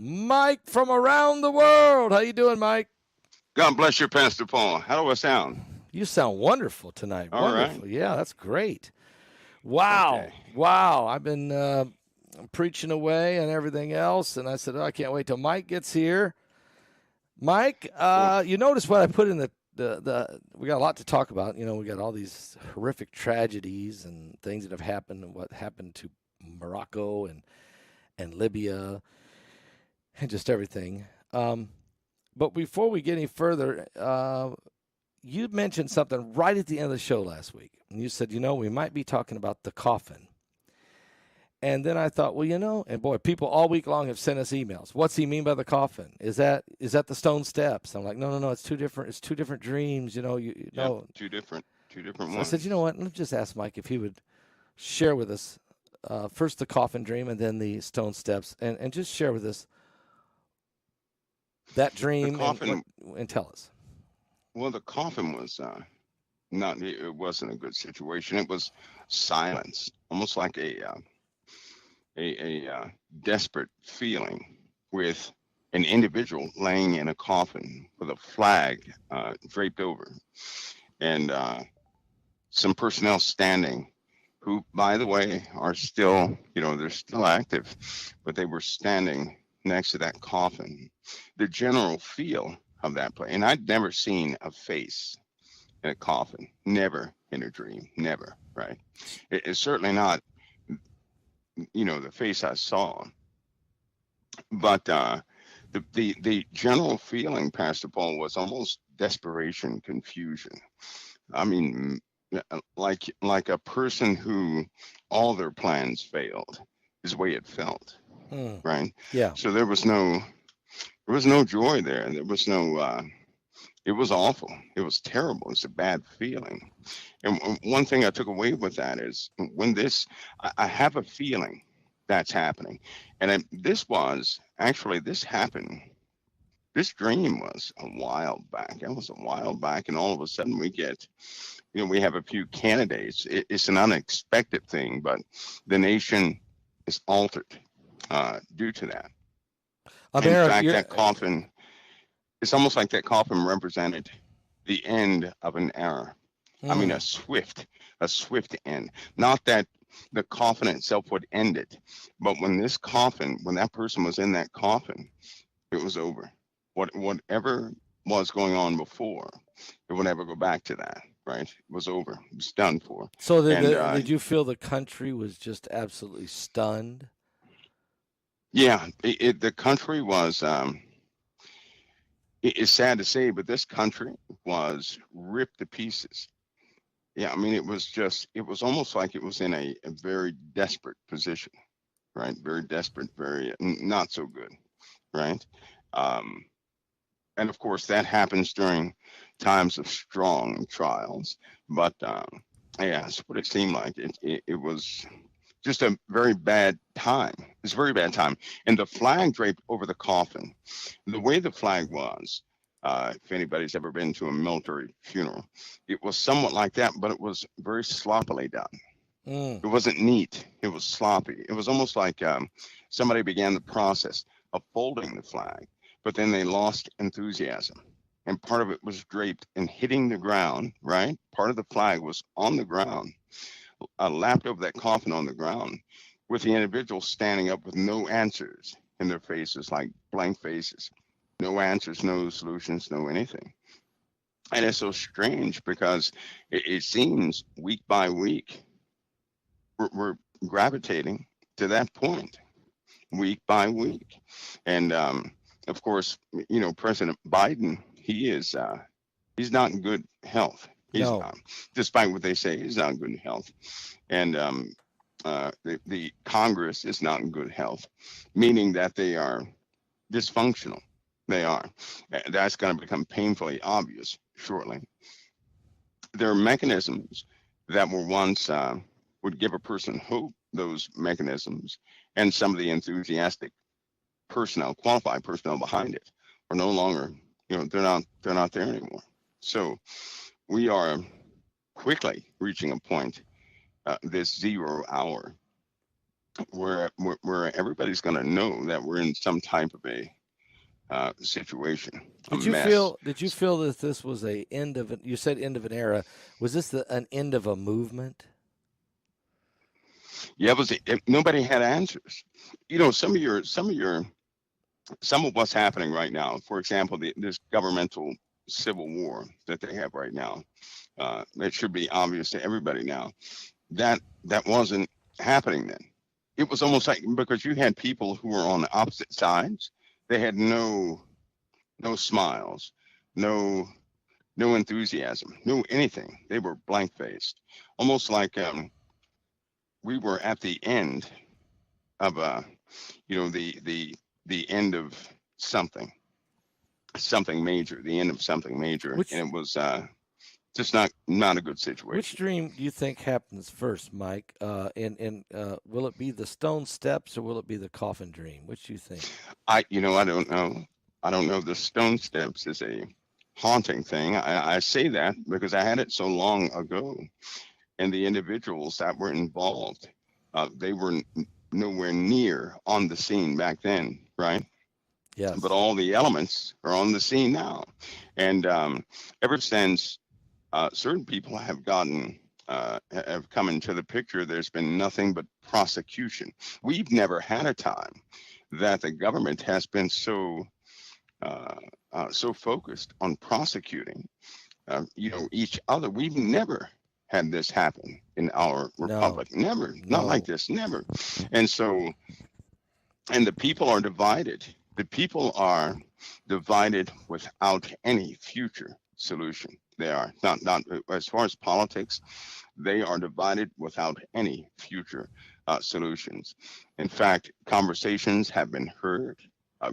Mike from around the world. How you doing, Mike? God bless you, Pastor Paul. How do I sound? You sound wonderful tonight. All wonderful. right. Yeah, that's great. Wow. Okay. Wow. I've been preaching away and everything else, and I said, I can't wait till Mike gets here. Mike, you notice what I put in the we got a lot to talk about. You know, we got all these horrific tragedies and things that have happened, and what happened to Morocco and Libya and just everything. But before we get any further, you mentioned something right at the end of the show last week. And you said, we might be talking about the coffin. And then I thought, well, and boy, people all week long have sent us emails. What's he mean by the coffin? Is that the stone steps? I'm like, no, it's two different dreams, Two different ones. I said, you know what? Let's just ask Mike if he would share with us first the coffin dream and then the stone steps, and just share with us that dream and tell us. Well, the coffin was it wasn't a good situation. It was silence, almost like a desperate feeling, with an individual laying in a coffin with a flag draped over, and some personnel standing, who, by the way, are still, they're still active, but they were standing next to that coffin. The general feel of that place, and I'd never seen a face in a coffin, never in a dream, never, right? It's certainly not, the face I saw, but the general feeling, Pastor Paul, was almost desperation, confusion. I mean, like a person who all their plans failed, is the way it felt. Right. Yeah. So there was no joy there. There was no, it was awful. It was terrible. It's a bad feeling. And one thing I took away with that is when I have a feeling that's happening. And this happened. This dream was a while back. It was a while back. And all of a sudden we get, we have a few candidates. It's an unexpected thing, but the nation is altered due to that. In fact, that coffin, it's almost like that coffin represented the end of an era. I mean, a swift end. Not that the coffin itself would end it, but when that person was in that coffin, it was over. Whatever was going on before, it would never go back to that, right? It was over. It was done for. So did you feel the country was just absolutely stunned? Yeah, the country was, it's sad to say, but this country was ripped to pieces. Yeah, I mean, it was almost like it was in a very desperate position, right? Very desperate, very not so good, right? And of course, that happens during times of strong trials. But yeah, that's what it seemed like. It was just a very bad time. It's a very bad time. And the flag draped over the coffin, the way the flag was, if anybody's ever been to a military funeral, it was somewhat like that, but it was very sloppily done. It wasn't neat. It was sloppy. It was almost like somebody began the process of folding the flag, but then they lost enthusiasm. And part of it was draped and hitting the ground, right? Part of the flag was on the ground, lapped over that coffin on the ground, with the individual standing up with no answers in their faces, like blank faces. No answers, no solutions, no anything. And it's so strange because it seems week by week, we're gravitating to that point, week by week. And of course, President Biden, he's not in good health. He's not, despite what they say, he's not in good health. And the Congress is not in good health, meaning that they are dysfunctional. They are. That's going to become painfully obvious shortly. There are mechanisms that were once would give a person hope. Those mechanisms and some of the enthusiastic personnel, qualified personnel behind it, are no longer. They're not there anymore. So we are quickly reaching a point, this 0 hour, where everybody's going to know that we're in some type of a situation, a mess. Did you feel that this was a end of an, you said end of an era? Was this an end of a movement? Yeah, nobody had answers. You know, some of what's happening right now. For example, this governmental civil war that they have right now. It should be obvious to everybody now that wasn't happening then. It was almost like because you had people who were on the opposite sides. They had no smiles, no no enthusiasm, no anything. They were blank faced, almost like we were at the end of the end of something something major, the end of something major, Which and it was just not a good which situation. dream do you think happens first, Mike? Will it be the stone steps or will it be the coffin dream? Which do you think? I don't know. I don't know. The stone steps is a haunting thing. I say that because I had it so long ago, and the individuals that were involved, they were nowhere near on the scene back then, right? But Yes. all the elements are on the scene now, and ever since certain people have come into the picture, there's been nothing but prosecution. We've never had a time that the government has been uh, so focused on prosecuting, each other. We've never had this happen in our No. republic. Never, not like No. this, never. And so, and the people are divided. The people are divided without any future solution. They are not as far as politics. They are divided without any future solutions. In fact, conversations have been heard,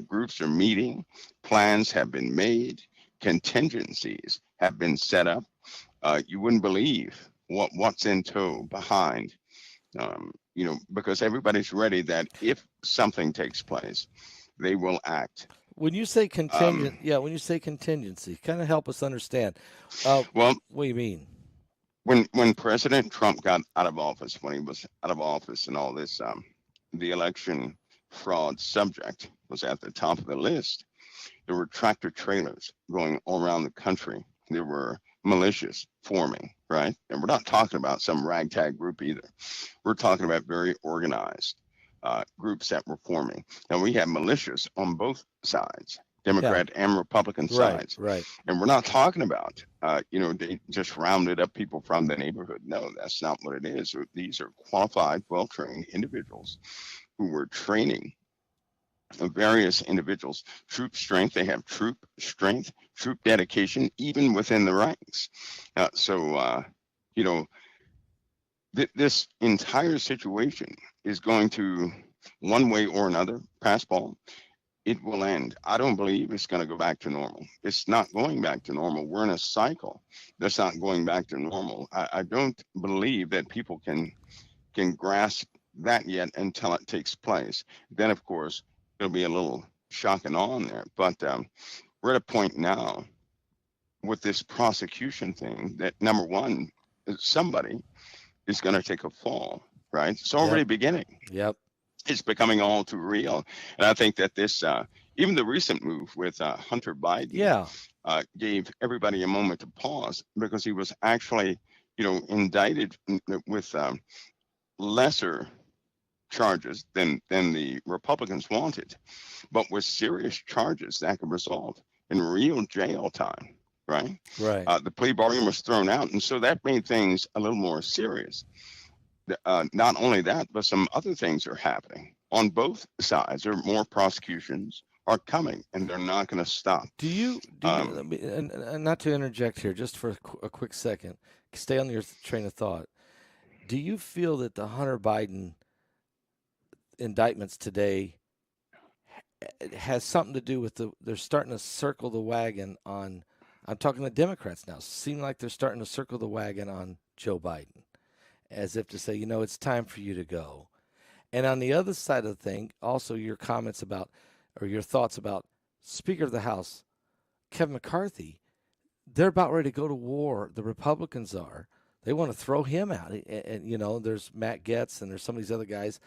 groups are meeting, plans have been made, contingencies have been set up. You wouldn't believe what's in tow behind, because everybody's ready that if something takes place, they will act. When you say Um, contingent, yeah, when you say contingency, kind of help us understand. well, What do you mean? when President Trump got out of office, when he was out of office, and all this, the election fraud subject was at the top of the list. There were tractor trailers going all around the country. There were militias forming, right? And we're not talking about some ragtag group either. We're talking about very organized groups that were forming. Now we have militias on both sides, Yeah. Democrat and Republican Right. sides. Right. And we're not talking about, they just rounded up people from the neighborhood. No, that's not what it is. These are qualified, well trained individuals who were training various individuals. Troop strength, they have troop strength, troop dedication, even within the ranks. So, you know, this entire situation is going to, one way or another, pass ball. It will end. I don't believe it's going to go back to normal. It's not going back to normal. We're in a cycle that's not going back to normal. I don't believe that people can grasp that yet until it takes place. Then, of course, it'll be a little shock and awe in there. But we're at a point now with this prosecution thing that, number one, somebody is going to take a fall, right? It's Yep. already beginning. Yep. It's becoming all too real. And I think that even the recent move with Hunter Biden, Yeah. gave everybody a moment to pause because he was actually, indicted with lesser charges than the Republicans wanted, but with serious charges that could result in real jail time. Right, Right. the plea bargain was thrown out, and so that made things a little more serious. Not only that, but some other things are happening on both sides. There are more prosecutions are coming, and they're not going to stop. Do you Um, and not to interject here, just for a quick second, stay on your train of thought. Do you feel that the Hunter Biden indictments today has something to do with they're starting to circle the wagon on? I'm talking to Democrats now. Seem like they're starting to circle the wagon on Joe Biden, as if to say, it's time for you to go. And on the other side of the thing, also your comments about, or your thoughts about Speaker of the House Kevin McCarthy. They're about ready to go to war. The Republicans are. They want to throw him out. And there's Matt Getz and there's some of these other guys.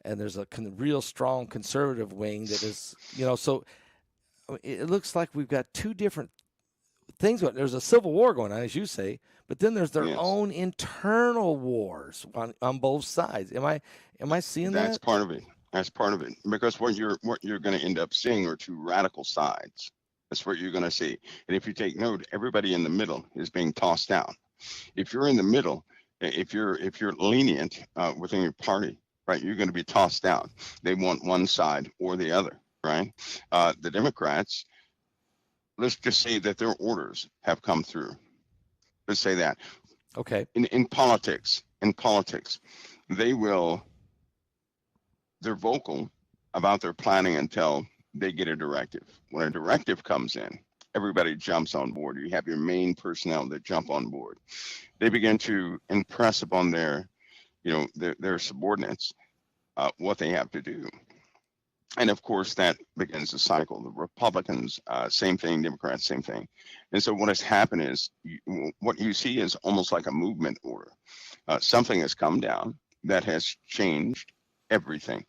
and there's a real strong conservative wing that is, so it looks like we've got two different things. There's a civil war going on, as you say, but then there's their Yes. own internal wars on both sides. Am I seeing That's that? part of it. That's part of it. Because what you're going to end up seeing are two radical sides. That's what you're going to see. And if you take note, everybody in the middle is being tossed out. If you're in the middle, if you're lenient within your party, right, you're going to be tossed out. They want one side or the other, right? The Democrats, let's just say that their orders have come through. Let's say that. Okay. In politics, they're vocal about their planning until they get a directive. When a directive comes in, everybody jumps on board. You have your main personnel that jump on board. They begin to impress upon their subordinates what they have to do. And of course, that begins the cycle. The Republicans, same thing. Democrats, same thing. And so what has happened is what you see is almost like a movement order. Something has come down that has changed everything.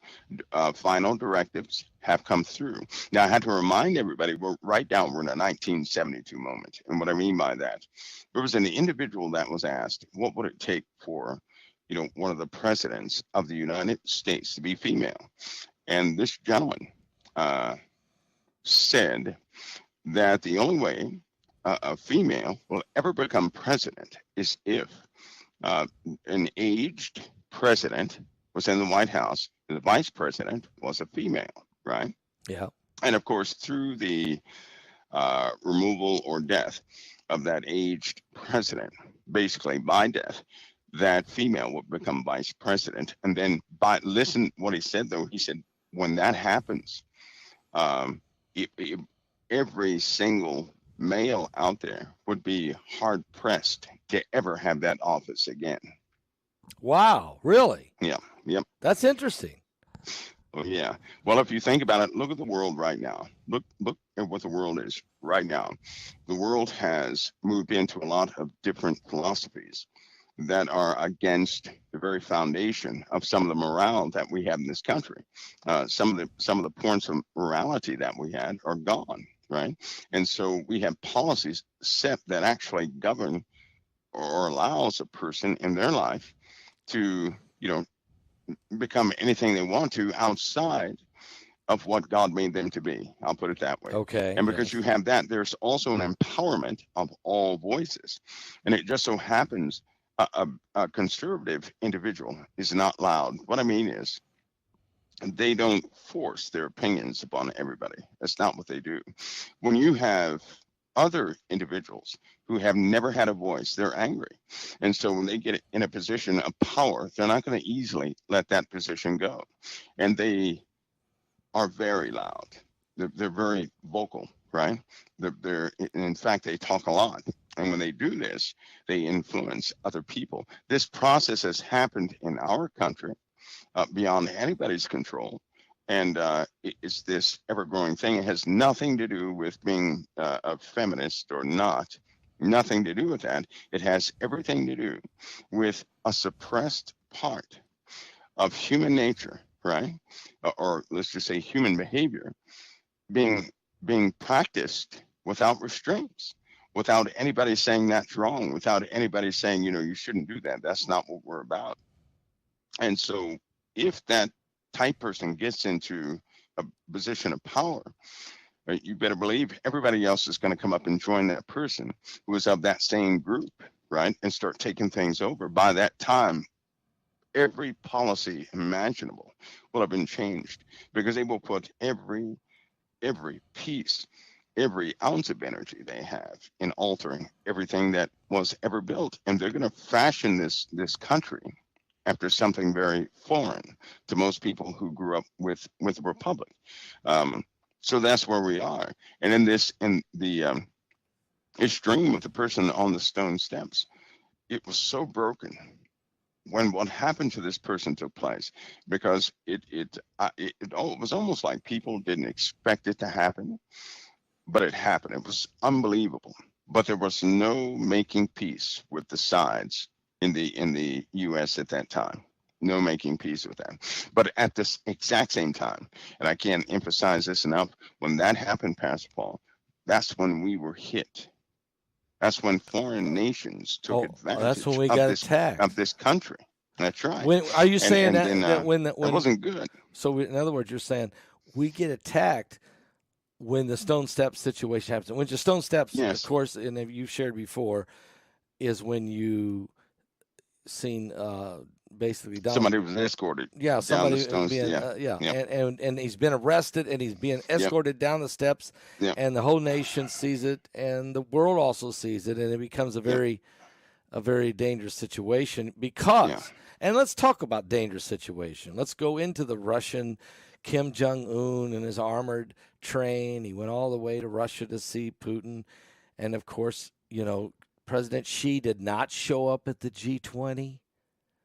Final directives have come through. Now, I had to remind everybody, we're in a 1972 moment. And what I mean by that, there was an individual that was asked, what would it take for, one of the presidents of the United States to be female? And this gentleman said that the only way a female will ever become president is if an aged president was in the White House and the vice president was a female, right? Yeah. And of course, through the removal or death of that aged president, basically by death, that female would become vice president. And then listen what he said, though. He said, when that happens, every single male out there would be hard pressed to ever have that office again. Wow, really? Yeah, yep. That's interesting. Oh, yeah. Well, if you think about it, look at the world right now. Look at what the world is right now. The world has moved into a lot of different philosophies that are against the very foundation of some of the morale that we have in this country. Some of the points of morality that we had are gone, right? And so we have policies set that actually govern or allows a person in their life to, become anything they want to outside of what God made them to be. I'll put it that way. Okay. And because you have that, there's also an empowerment of all voices. And it just so happens a conservative individual is not loud. What I mean is they don't force their opinions upon everybody. That's not what they do. When you have other individuals who have never had a voice, they're angry. And so when they get in a position of power, they're not going to easily let that position go. And they are very loud. They're very vocal, right? In fact, they talk a lot. And when they do this, they influence other people. This process has happened in our country beyond anybody's control. And it's this ever-growing thing. It has nothing to do with being a feminist or not. Nothing to do with that. It has everything to do with a suppressed part of human nature, right? Or let's just say human behavior being practiced without restraints, without anybody saying that's wrong, without anybody saying, you shouldn't do that. That's not what we're about. And so if that type person gets into a position of power, you better believe everybody else is going to come up and join that person who is of that same group, right? And start taking things over. By that time, every policy imaginable will have been changed because they will put every piece, every ounce of energy they have in altering everything that was ever built. And they're going to fashion this country after something very foreign to most people who grew up with the Republic. So that's where we are. And in the extreme with the person on the stone steps, it was so broken when what happened to this person took place, because it was almost like people didn't expect it to happen, but it happened. It was unbelievable. But there was no making peace with the sides in the U.S. at that time. No making peace with that. But at this exact same time, and I can't emphasize this enough, when that happened, Pastor Paul, that's when we were hit. That's when foreign nations took that's when advantage we got attacked of this country. That's right. When are you saying then, that when that wasn't good? So in other words, you're saying we get attacked when the Stone Steps situation happens. When the Stone Steps, Yes. of course, and you've shared before, is when you seen basically somebody was escorted. Yeah, somebody down the stones. being and he's been arrested and he's being escorted down the steps, and the whole nation sees it, and the world also sees it, and it becomes a very dangerous situation because. And let's talk about dangerous situation. Let's go into the Russian Kim Jong-un and his armored train. He went all the way to Russia to see Putin, and of course, President Xi did not show up at the G20.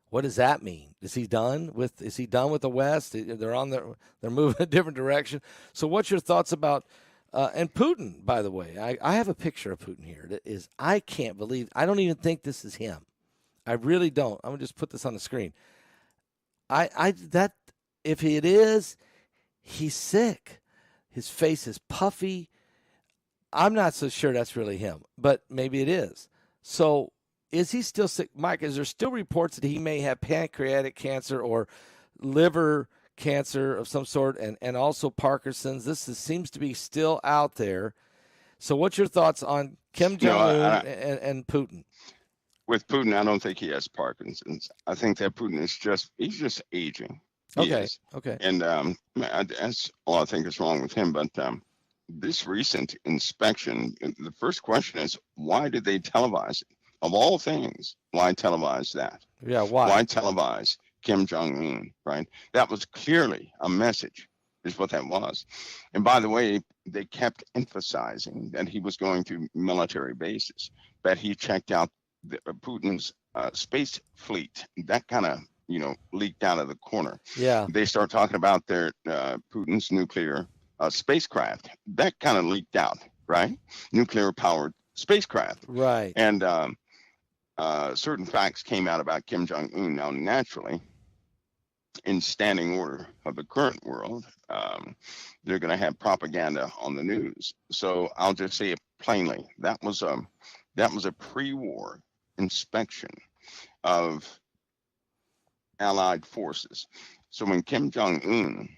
What does that mean? Is he done with the West? They're moving a different direction. So what's your thoughts about and Putin, by the way? I have a picture of Putin here that is, I can't believe, I don't even think this is him. I really don't. I'm going to just put this on the screen. If it is, he's sick. His face is puffy. I'm not so sure that's really him, but maybe it is. So is he still sick? Mike, is there still reports that he may have pancreatic cancer or liver cancer of some sort, and also Parkinson's? Seems to be still out there. So what's your thoughts on Kim Jong-un and Putin? With Putin, I don't think he has Parkinson's. I think that Putin is he's just aging. Okay. And that's all I think is wrong with him. But this recent inspection, the first question is, why did they televise it? Of all things, why televise that? Yeah, why? Why televise Kim Jong-un, right? That was clearly a message, is what that was. And by the way, they kept emphasizing that he was going to military bases, that he checked out Putin's space fleet. That kind of, leaked out of the corner. Yeah. They start talking about their Putin's nuclear spacecraft. That kind of leaked out, right? Nuclear powered spacecraft. Right. And certain facts came out about Kim Jong-un. Now, naturally, in standing order of the current world, they're going to have propaganda on the news. So I'll just say it plainly. That was a pre-war inspection of allied forces. So when Kim Jong-un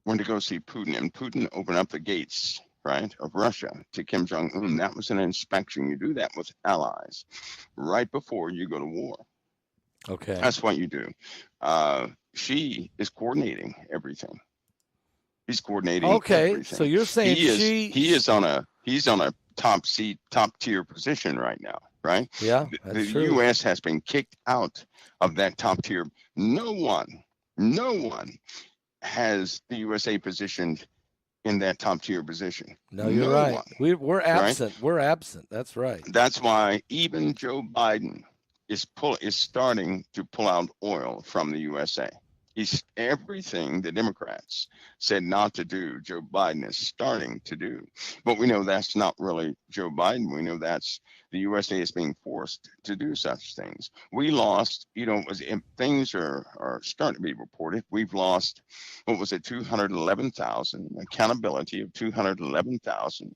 went to go see Putin, and Putin opened up the gates, right, of Russia to Kim Jong-un, that was an inspection. You do that with allies right before you go to war. Okay. That's what you do. She is coordinating everything. He's coordinating everything. So you're saying he's on a top tier position right now, right? Yeah, the true. U.S. has been kicked out of that top tier. No one has the USA positioned in that top tier position. No, you're right. We're absent. Right? We're absent. That's right. That's why even Joe Biden is starting to pull out oil from the USA. He's everything the Democrats said not to do, Joe Biden is starting to do. But we know that's not really Joe Biden. We know that's the USA is being forced to do such things. We lost, things are starting to be reported. We've lost, 211,000, accountability of 211,000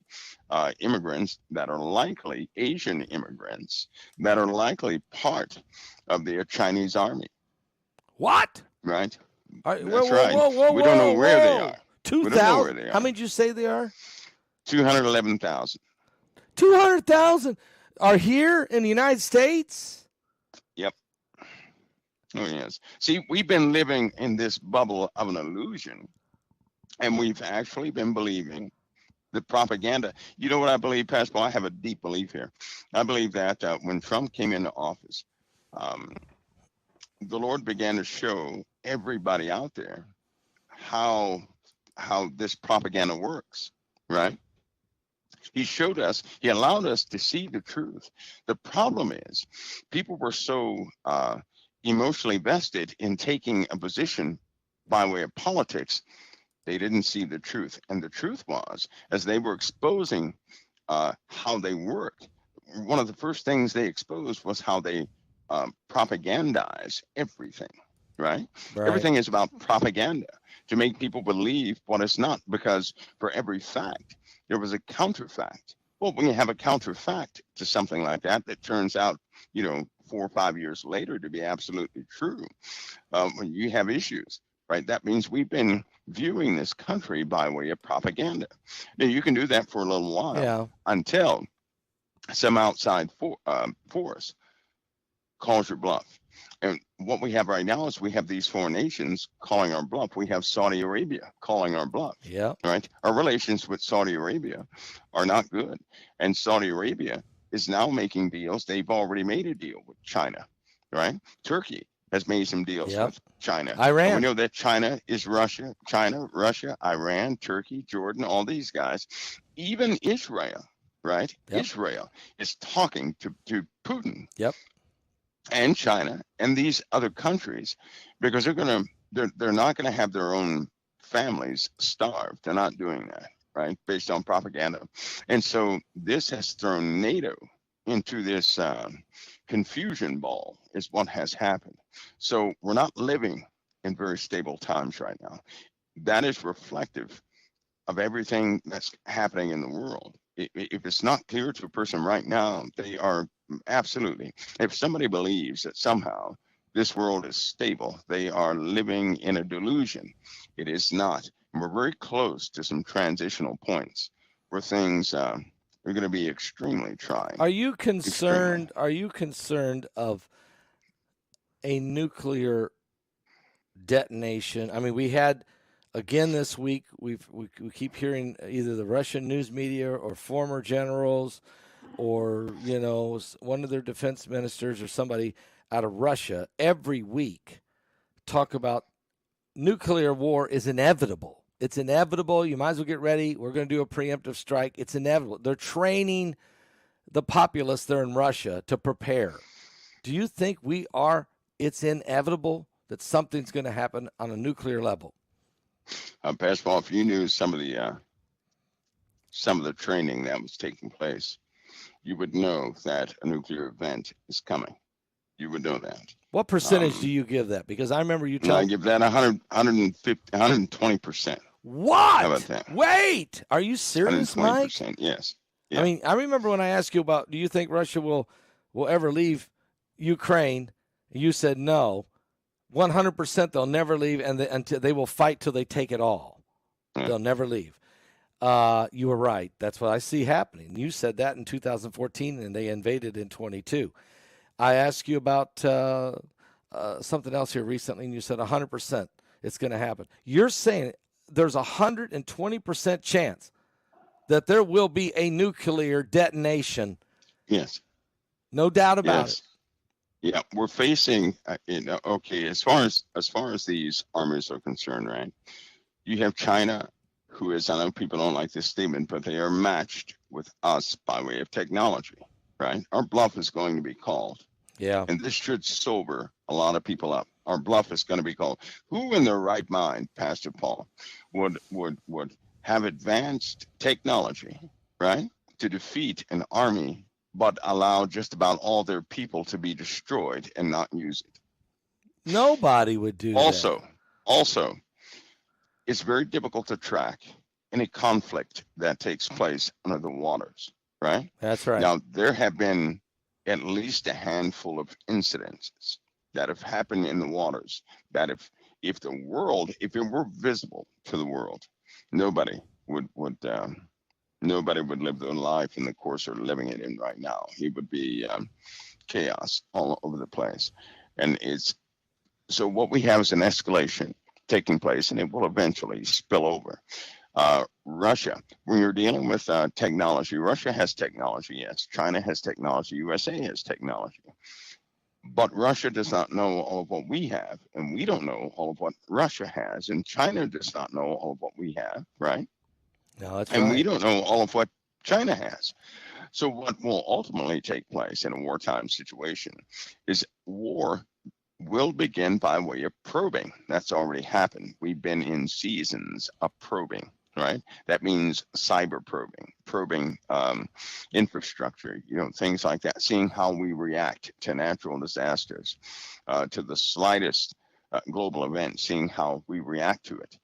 immigrants that are likely Asian immigrants that are likely part of the Chinese army. What? Right. That's right. Whoa, we don't know where they are. 2,000. How many did you say they are? 211,000. 200,000 are here in the United States? Yep. Oh, yes. See, we've been living in this bubble of an illusion, and we've actually been believing the propaganda. You know what I believe, Pastor Paul? I have a deep belief here. I believe that when Trump came into office, the Lord began to show everybody out there how this propaganda works, right? He showed us, he allowed us to see the truth. The problem is people were so emotionally vested in taking a position by way of politics, they didn't see the truth. And the truth was, as they were exposing how they worked, one of the first things they exposed was how they propagandize everything. right? Right. Everything is about propaganda to make people believe what it's not, because for every fact, there was a counterfact. Well, when you have a counterfact to something like that, that turns out, 4 or 5 years later to be absolutely true, when you have issues, right? That means we've been viewing this country by way of propaganda. Now, you can do that for a little while Yeah. until some outside force calls your bluff. And what we have right now is we have these foreign nations calling our bluff. We have Saudi Arabia calling our bluff. Yeah. Right? Our relations with Saudi Arabia are not good. And Saudi Arabia is now making deals. They've already made a deal with China, right? Turkey has made some deals Yep. with China. Iran. And we know that China is Russia, Iran, Turkey, Jordan, all these guys, even Israel, right? Yep. Israel is talking to Putin. Yep. And China and these other countries, because they're not gonna have their own families starved. They're not doing that, right? Based on propaganda. And so this has thrown NATO into this confusion ball, is what has happened. So we're not living in very stable times right now. That is reflective of everything that's happening in the world. If it's not clear to a person right now, they are absolutely, if somebody believes that somehow this world is stable, they are living in a delusion. It is not. And we're very close to some transitional points where things are going to be extremely trying. Are you concerned? Are you concerned of a nuclear detonation? I mean, we had again this week. We keep hearing either the Russian news media or former generals, or one of their defense ministers or somebody out of Russia every week talk about nuclear war is inevitable. It's inevitable. You might as well get ready. We're going to do a preemptive strike. It's inevitable. They're training the populace there in Russia to prepare. Do you think it's inevitable that something's going to happen on a nuclear level? Pascal, if you knew some of the training that was taking place, you would know that a nuclear event is coming. You would know that. What percentage do you give that? Because I remember you telling I give that 100, 150, 120%. What? How about that? Wait, are you serious, Mike? 120%, yes. Yeah. I mean, I remember when I asked you about, do you think Russia will ever leave Ukraine? You said no. 100% they'll never leave, and until they will fight till they take it all. Yeah. They'll never leave. You were right. That's what I see happening. You said that in 2014, and they invaded in 22. I asked you about something else here recently, and you said 100% it's going to happen. You're saying there's 120% chance that there will be a nuclear detonation. Yes. No doubt about it. Yeah, we're facing, okay, as far as these armies are concerned, right? You have China, who is, I know people don't like this statement, but they are matched with us by way of technology, right? Our bluff is going to be called. Yeah. And this should sober a lot of people up. Our bluff is going to be called. Who in their right mind, Pastor Paul, would have advanced technology, right, to defeat an army, but allow just about all their people to be destroyed and not use it? Nobody would do that. Also, it's very difficult to track any conflict that takes place under the waters, right? That's right. Now, there have been at least a handful of incidences that have happened in the waters that if it were visible to the world, nobody would live their life in the course they're living it in right now. It would be chaos all over the place. And so what we have is an escalation taking place, and it will eventually spill over. Russia, when you're dealing with technology, Russia has technology, yes. China has technology. USA has technology. But Russia does not know all of what we have, and we don't know all of what Russia has, and China does not know all of what we have, right? No, that's and right. We don't know all of what China has. So what will ultimately take place in a wartime situation is war will begin by way of probing. That's already happened. We've been in seasons of probing, right? That means cyber probing infrastructure, things like that, seeing how we react to natural disasters, to the slightest global event, seeing how we react to it.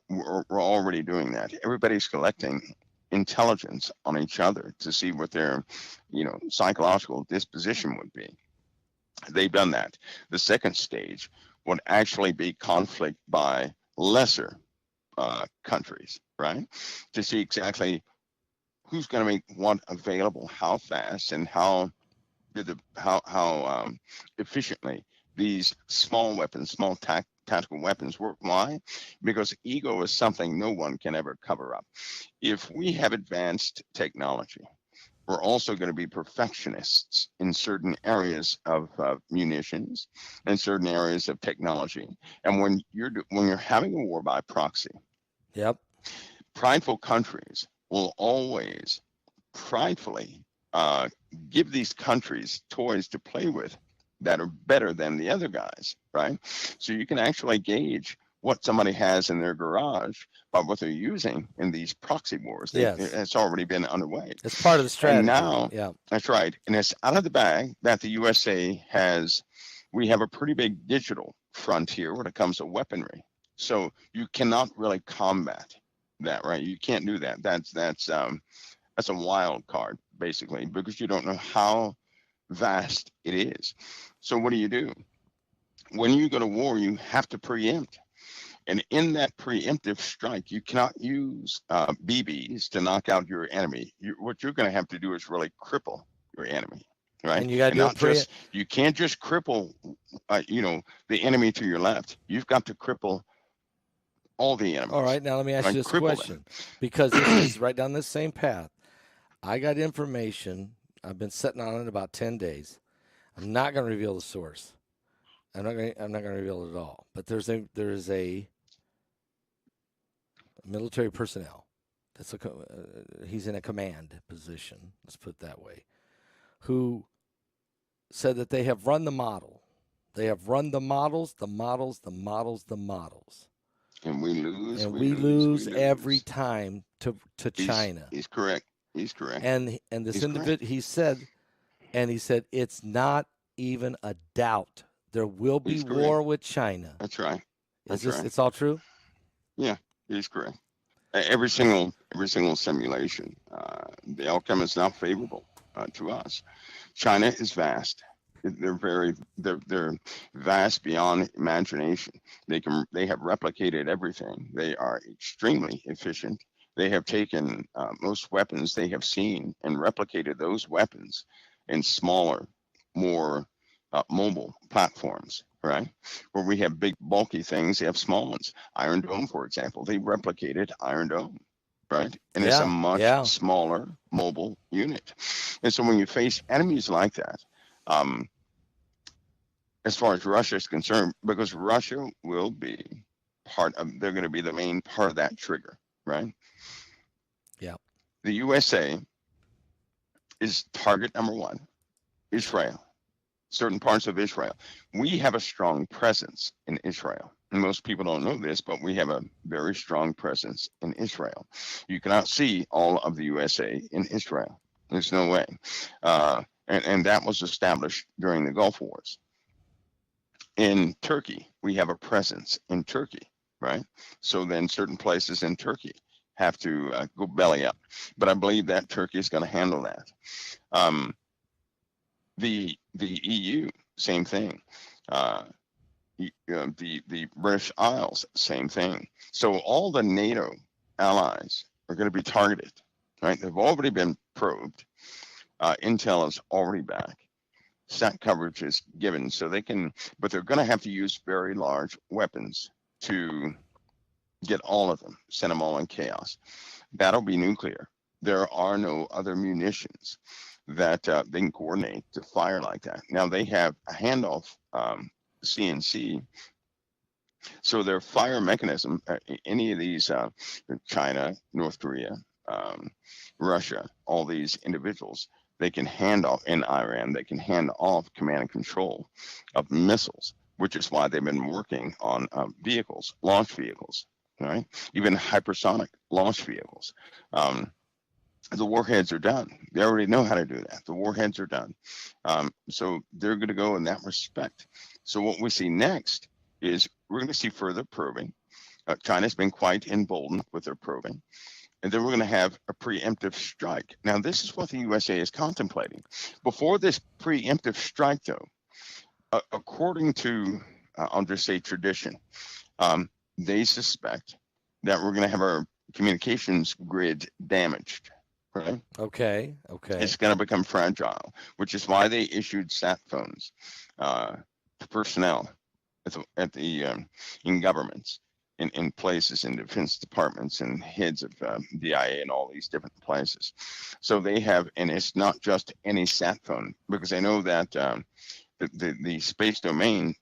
We're already doing that. Everybody's collecting intelligence on each other to see what their, psychological disposition would be. They've done that. The second stage would actually be conflict by lesser countries, right? To see exactly who's going to make what available, how fast, and how efficiently these small weapons, small tactical weapons work. Why? Because ego is something no one can ever cover up. If we have advanced technology, we're also going to be perfectionists in certain areas of munitions and certain areas of technology. And when you're having a war by proxy, Yep. prideful countries will always pridefully give these countries toys to play with that are better than the other guys, right? So you can actually gauge what somebody has in their garage by what they're using in these proxy wars. Yes. It's already been underway. It's part of the strategy. And now, yeah, that's right. And it's out of the bag that the USA has. We have a pretty big digital frontier when it comes to weaponry. So you cannot really combat that, right? You can't do that. That's a wild card, basically, because you don't know how vast it is. So what do? When you go to war, you have to preempt. And in that preemptive strike, you cannot use BBs to knock out your enemy. What you're going to have to do is really cripple your enemy, right? and you got to do not just you can't just cripple, the enemy to your left. You've got to cripple all the enemies. All right, now let me ask you this question, because this is right down this same path. I got information. I've been sitting on it about 10 days. I'm not going to reveal the source. I'm not going to reveal it at all. But there is a military personnel. He's in a command position. Let's put it that way. Who said that they have run the model. They have run the models. And we lose. And we lose every time to China. He's correct. He's correct. And this individual, he said it's not even a doubt. There will be war with China. That's right. It's all true? Yeah, he's correct. Every single simulation, the outcome is not favorable to us. China is vast. They're vast beyond imagination. They have replicated everything. They are extremely efficient. They have taken most weapons they have seen and replicated those weapons in smaller, more mobile platforms, right? Where we have big, bulky things, they have small ones. Iron Dome, for example, they replicated Iron Dome, right? And it's a much smaller mobile unit. And so when you face enemies like that, as far as Russia is concerned, because Russia will be they're going to be the main part of that trigger, right? Yeah. The USA is target number one. Israel, certain parts of Israel. We have a strong presence in Israel. And most people don't know this, but we have a very strong presence in Israel. You cannot see all of the USA in Israel. There's no way. And that was established during the Gulf Wars. In Turkey, we have a presence in Turkey, right? So then certain places in Turkey have to go belly up. But I believe that Turkey is going to handle that. The EU, same thing. The British Isles, same thing. So all the NATO allies are going to be targeted, right? They've already been probed. Intel is already back. Sat coverage is given, so they can, but they're going to have to use very large weapons to get all of them, send them all in chaos. That'll be nuclear. There are no other munitions that they can coordinate to fire like that. Now they have a handoff CNC, so their fire mechanism, any of these, China, North Korea, Russia, all these individuals, they can hand off, in Iran, they can hand off command and control of missiles, which is why they've been working on vehicles, launch vehicles, right? Even hypersonic launch vehicles. The warheads are done. They already know how to do that. The warheads are done. So they're going to go in that respect. So what we see next is we're going to see further probing. China's been quite emboldened with their probing. And then we're going to have a preemptive strike. Now, this is what the USA is contemplating. Before this preemptive strike, though, according to, I'll just say tradition, they suspect that we're going to have our communications grid damaged, right? Okay. It's going to become fragile, which is why they issued sat phones to personnel in governments, in places, in defense departments, and heads of DIA and all these different places. So they have, and it's not just any sat phone, because I know that the space domain,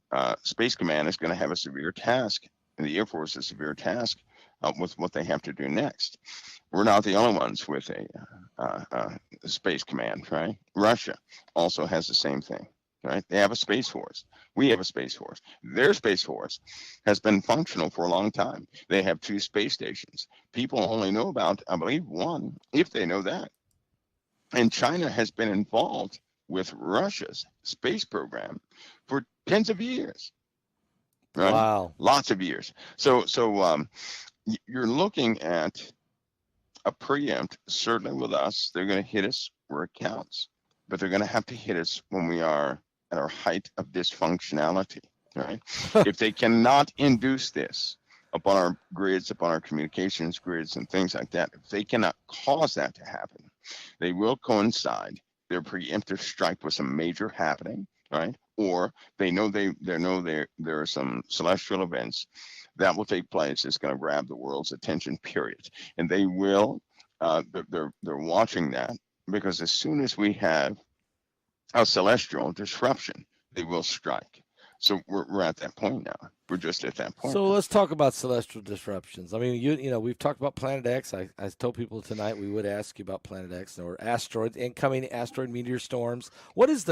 Space Command is going to have a severe task, and the Air Force a severe task with what they have to do next. We're not the only ones with a Space Command, right? Russia also has the same thing, right? They have a Space Force. We have a Space Force. Their Space Force has been functional for a long time. They have 2 space stations. People only know about, I believe, 1, if they know that. And China has been involved with Russia's space program for tens of years, right? Wow. Lots of years. So you're looking at a preempt. Certainly with us, they're going to hit us where it counts, but they're going to have to hit us when we are at our height of dysfunctionality, right? If they cannot induce this upon our grids, upon our communications grids and things like that, if they cannot cause that to happen, they will coincide their preemptive strike with some major happening, right? Or they know there are some celestial events that will take place. It's going to grab the world's attention, period. And they will, they're watching that, because as soon as we have a celestial disruption, they will strike. So we're at that point now. We're just at that point. So let's talk about celestial disruptions. I mean, you know, we've talked about Planet X. I told people tonight we would ask you about Planet X or asteroids, incoming asteroid meteor storms. We got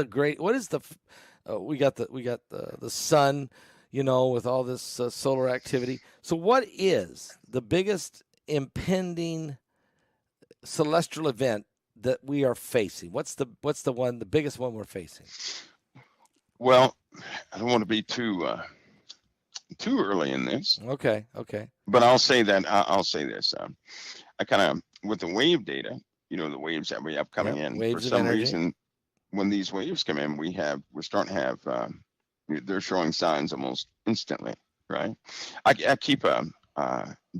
the sun, you know, with all this solar activity. So what is the biggest impending celestial event that we are facing? What's the biggest one we're facing? Well, I don't want to be too early in this. Okay. But I'll say that I'll say this. I kind of, with the wave data, you know, the waves that we have coming in, for some reason, when these waves come in, we're starting to have they're showing signs almost instantly, right? I keep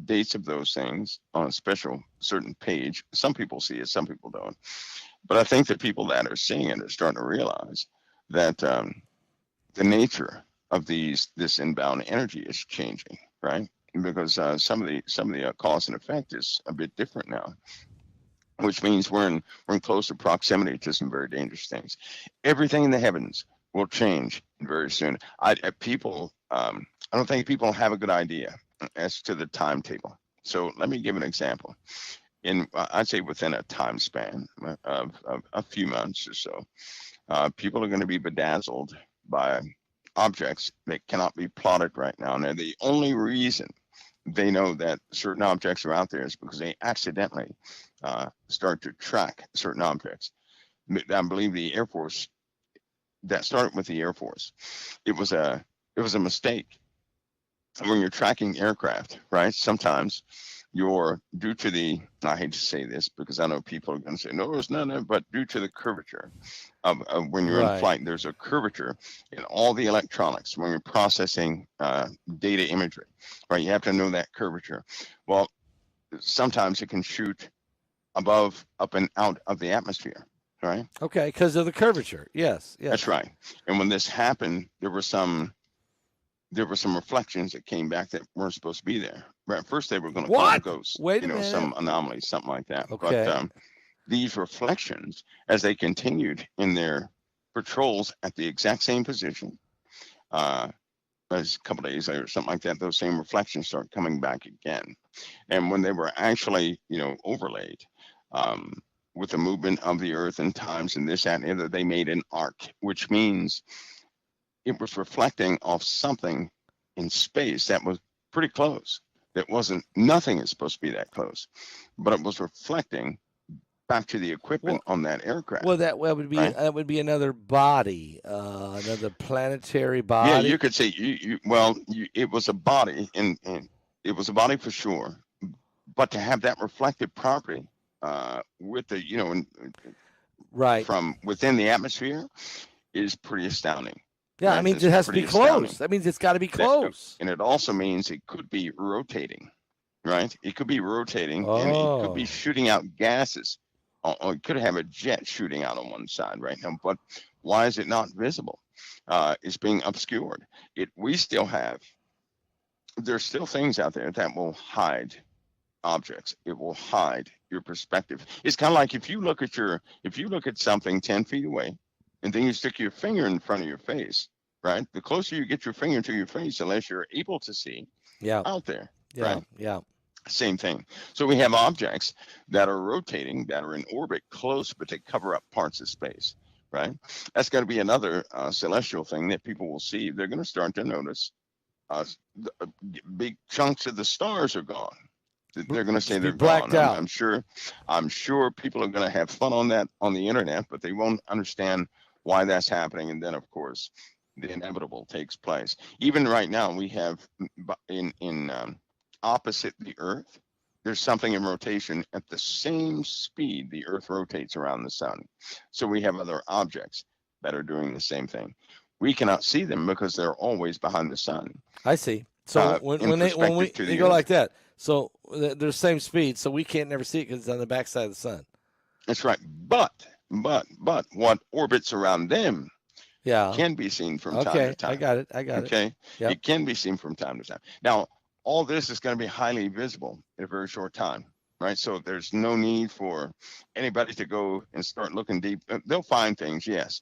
dates of those things on a special certain page. Some people see it, some people don't. But I think the people that are seeing it are starting to realize that the nature of this inbound energy is changing, right? Because some of the cause and effect is a bit different now, which means we're in closer proximity to some very dangerous things. Everything in the heavens will change very soon. I don't think people have a good idea as to the timetable. So let me give an example. I'd say within a time span of a few months or so, people are going to be bedazzled by objects that cannot be plotted right now. Now, the only reason they know that certain objects are out there is because they accidentally start to track certain objects. I believe the Air Force, that started with the Air Force. It was a mistake. When you're tracking aircraft, right? Sometimes due to the, I hate to say this because I know people are going to say, no, it's not, but due to the curvature of when you're in flight, there's a curvature in all the electronics when you're processing data imagery, right? You have to know that curvature. Well, sometimes it can shoot above, up and out of the atmosphere, right? Okay, because of the curvature. Yes. That's right. And when this happened, there were some reflections that came back that weren't supposed to be there. Right. At first they were going to call ghosts, some anomaly, something like that. Okay. But these reflections, as they continued in their patrols at the exact same position, as a couple of days later, something like that, those same reflections start coming back again. And when they were actually, overlaid with the movement of the Earth and times and this, that, and the other, they made an arc, which means it was reflecting off something in space that was pretty close. Nothing is supposed to be that close, but it was reflecting back to the equipment on that aircraft. Well, that would be right? that would be another body, another planetary Yeah, body. you could say it was a body, and it was a body for sure. But to have that reflective property with the Right. from within the atmosphere is pretty astounding. Yeah, Right? I mean, It's it has to be pretty close. astounding. That means it's got to be close. And it also means it could be rotating, right? It could be rotating, and it could be shooting out gases. Or it could have a jet shooting out on one side right now. But why is it not visible? It's being obscured. There's still things out there that will hide objects. It will hide your perspective. It's kind of like if you look at something 10 feet away, and then you stick your finger in front of your face, right? The closer you get your finger to your face, the less you're able to see out there. Yeah. Right? Yeah. Same thing. So we have objects that are rotating, that are in orbit close, but they cover up parts of space, right? That's got to be another celestial thing that people will see. They're going to start to notice big chunks of the stars are gone. They're going to say they're blacked gone. out. I'm sure people are going to have fun on that on the internet, but they won't understand why that's happening. And then, of course, the inevitable takes place. Even right now, we have in opposite the Earth, there's something in rotation at the same speed the Earth rotates around the sun. So we have other objects that are doing the same thing. We cannot see them because they're always behind the sun. I see. So when they go like that, so they're the same speed, so we can't never see it because it's on the backside of the sun. That's right. But what orbits around them can be seen from time to time. I got it. Okay. Yep. It can be seen from time to time. Now, all this is going to be highly visible in a very short time, right? So there's no need for anybody to go and start looking deep. They'll find things, yes.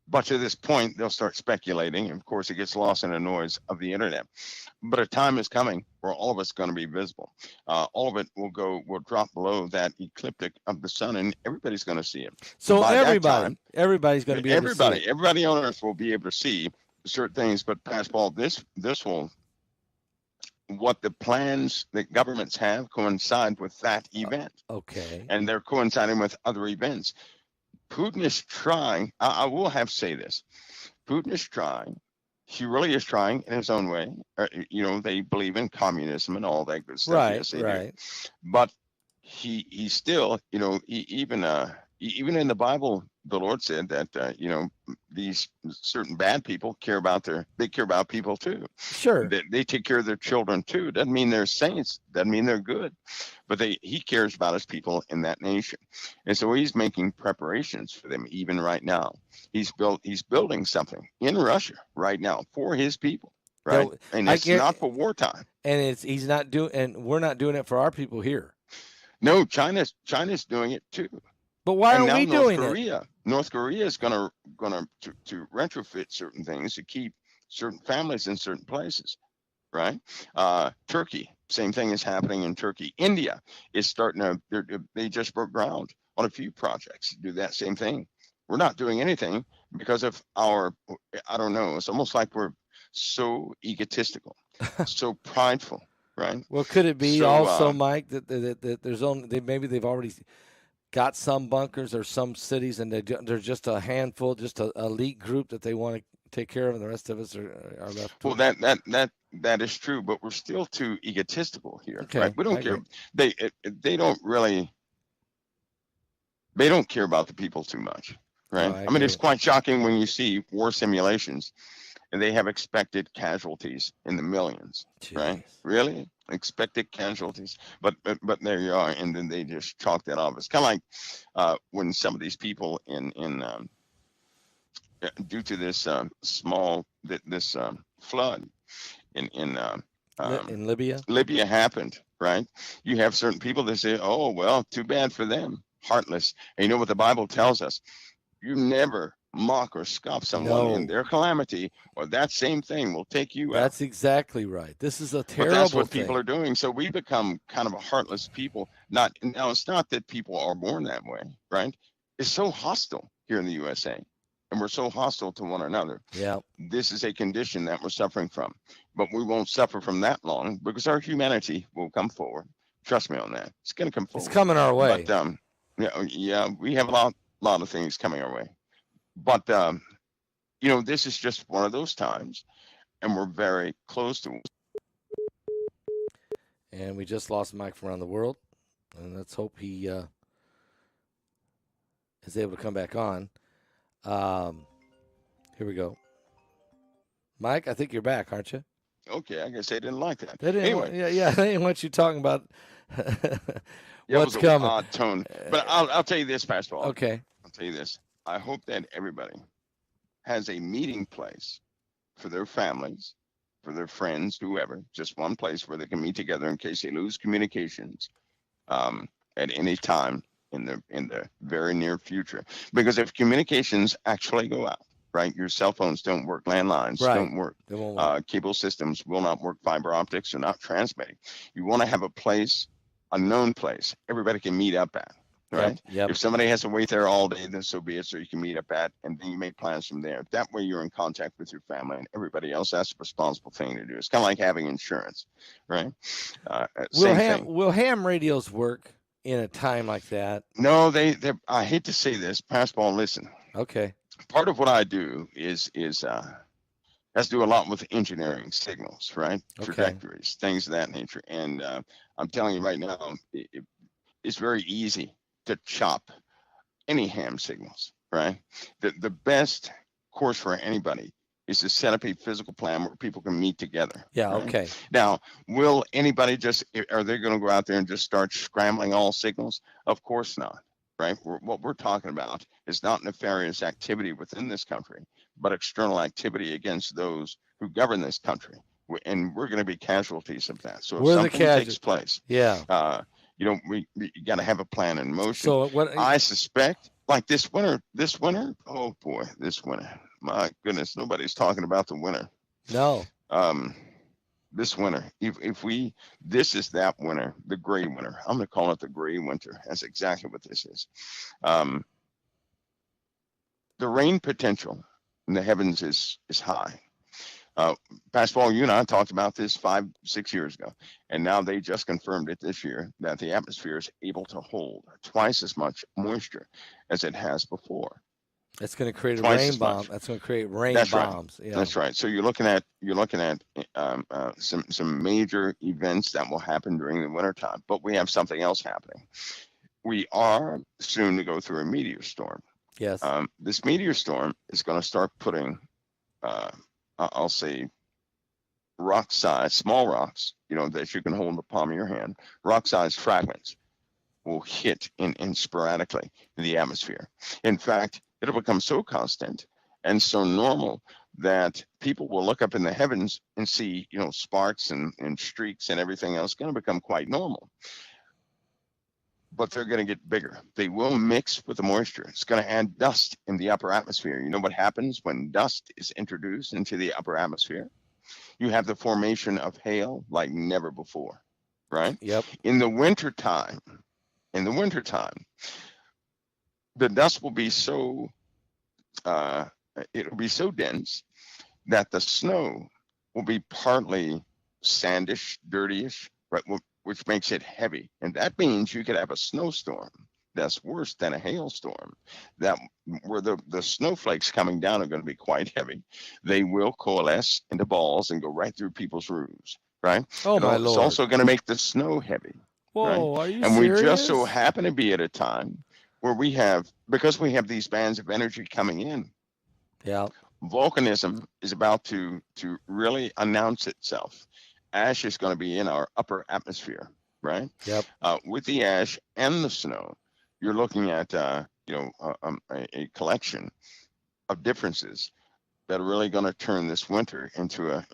But to this point, they'll start speculating. Of course, it gets lost in the noise of the internet. But a time is coming where all of it's going to be visible. All of it will drop below that ecliptic of the sun, and everybody's going to see it. So everybody's going to be able to see it. Everybody on Earth will be able to see certain things. But Pastor Paul, this will, what the plans that governments have coincide with that event. Okay. And they're coinciding with other events. Putin is trying, I will have to say this, Putin is trying, he really is trying in his own way. They believe in communism and all that good stuff. Right, yes, they right. do. But he still, even in the Bible, the Lord said that, these certain bad people care about people too. Sure. They take care of their children too. Doesn't mean they're saints. Doesn't mean they're good. But he cares about his people in that nation. And so he's making preparations for them even right now. He's building something in Russia right now for his people. Right. And it's not for wartime. And we're not doing it for our people here. No, China's doing it too. But why are we doing it? North Korea is going to retrofit certain things to keep certain families in certain places, right? Turkey, same thing is happening in Turkey. India is starting they just broke ground on a few projects to do that same thing. We're not doing anything because of I don't know, it's almost like we're so egotistical, so prideful, right? Well, could it be also, Mike, that there's maybe they've already got some bunkers or some cities, and they're just a handful, just an elite group that they want to take care of, and the rest of us are left. Well, that is true, but we're still too egotistical here. Okay, right? We don't care. They don't care about the people too much, right? I mean, it's quite shocking when you see war simulations, and they have expected casualties in the millions. Jeez. Right? Really? Expected casualties, but there you are, and then they just chalk that off. It's kind of like when some of these people in due to this flood in Libya happened, right? You have certain people that say, "Oh well, too bad for them," heartless. And you know what the Bible tells us? You never mock or scoff someone in their calamity, or that same thing will take you out. That's exactly right. This is a terrible But that's what thing. People are doing. So we become kind of a heartless people. Now, it's not that people are born that way, right? It's so hostile here in the USA, and we're so hostile to one another. Yeah. This is a condition that we're suffering from, but we won't suffer from that long because our humanity will come forward. Trust me on that. It's going to come forward. It's coming our way. But Yeah, we have a lot of things coming our way, but this is just one of those times, and we're very close to. And we just lost Mike from around the world, and let's hope he is able to come back on. Here we go. Mike, I think you're back, aren't you? Okay, I guess they didn't like that. They didn't. Anyway, Yeah, they didn't want you talking about what's it was coming. Odd tone, but I'll tell you this, Pastor Paul. Okay. I'll tell you this. I hope that everybody has a meeting place for their families, for their friends, whoever, just one place where they can meet together in case they lose communications at any time in the very near future. Because if communications actually go out, right, your cell phones don't work, landlines don't work, They won't work. cable systems will not work, fiber optics are not transmitting. You want to have a place, a known place, everybody can meet up at. Right. Yep. If somebody has to wait there all day, then so be it. So you can meet up at, and then you make plans from there. That way, you're in contact with your family and everybody else. That's a responsible thing to do. It's kind of like having insurance, right? Will ham radios work in a time like that? No, they. I hate to say this, Pastor Paul. Listen. Okay. Part of what I do is has to do a lot with engineering signals, right? Okay. Trajectories, things of that nature. And I'm telling you right now, it's very easy to chop any ham signals, right? The best course for anybody is to set up a physical plan where people can meet together. Yeah, right? okay. Now, will anybody are they going to go out there and just start scrambling all signals? Of course not, right? What we're talking about is not nefarious activity within this country, but external activity against those who govern this country. And we're going to be casualties of that. So if something takes place, we got to have a plan in motion. So what I suspect, like this winter, oh boy, this winter, my goodness, nobody's talking about the winter. No. This winter, this is that winter, the gray winter. I'm going to call it the gray winter. That's exactly what this is. The rain potential in the heavens is high. Pastor Paul, you and I talked about this 5-6 years ago, and now they just confirmed it this year that the atmosphere is able to hold twice as much moisture as it has before. That's going to create a rain bomb. That's going to create rain bombs. Right. Yeah. That's right. So you're looking at some major events that will happen during the wintertime. But we have something else happening. We are soon to go through a meteor storm. Yes. This meteor storm is going to start putting I'll say small rocks, that you can hold in the palm of your hand, rock-sized fragments will hit in sporadically in the atmosphere. In fact, it'll become so constant and so normal that people will look up in the heavens and see, sparks and streaks and everything else going to become quite normal. But they're going to get bigger. They will mix with the moisture. It's going to add dust in the upper atmosphere. You know what happens when dust is introduced into the upper atmosphere? You have the formation of hail like never before, right? Yep. In the wintertime, the dust will be so, it'll be so dense that the snow will be partly sandish, dirtyish, right? Which makes it heavy. And that means you could have a snowstorm that's worse than a hailstorm, where the snowflakes coming down are going to be quite heavy. They will coalesce into balls and go right through people's roofs, right? Oh, my Lord. It's also going to make the snow heavy. Whoa, right? Are you and serious? We just so happen to be at a time where because we have these bands of energy coming in. Yeah. Volcanism is about to really announce itself. Ash is going to be in our upper atmosphere, right? Yep. With the ash and the snow, you're looking at a collection of differences that are really going to turn this winter into a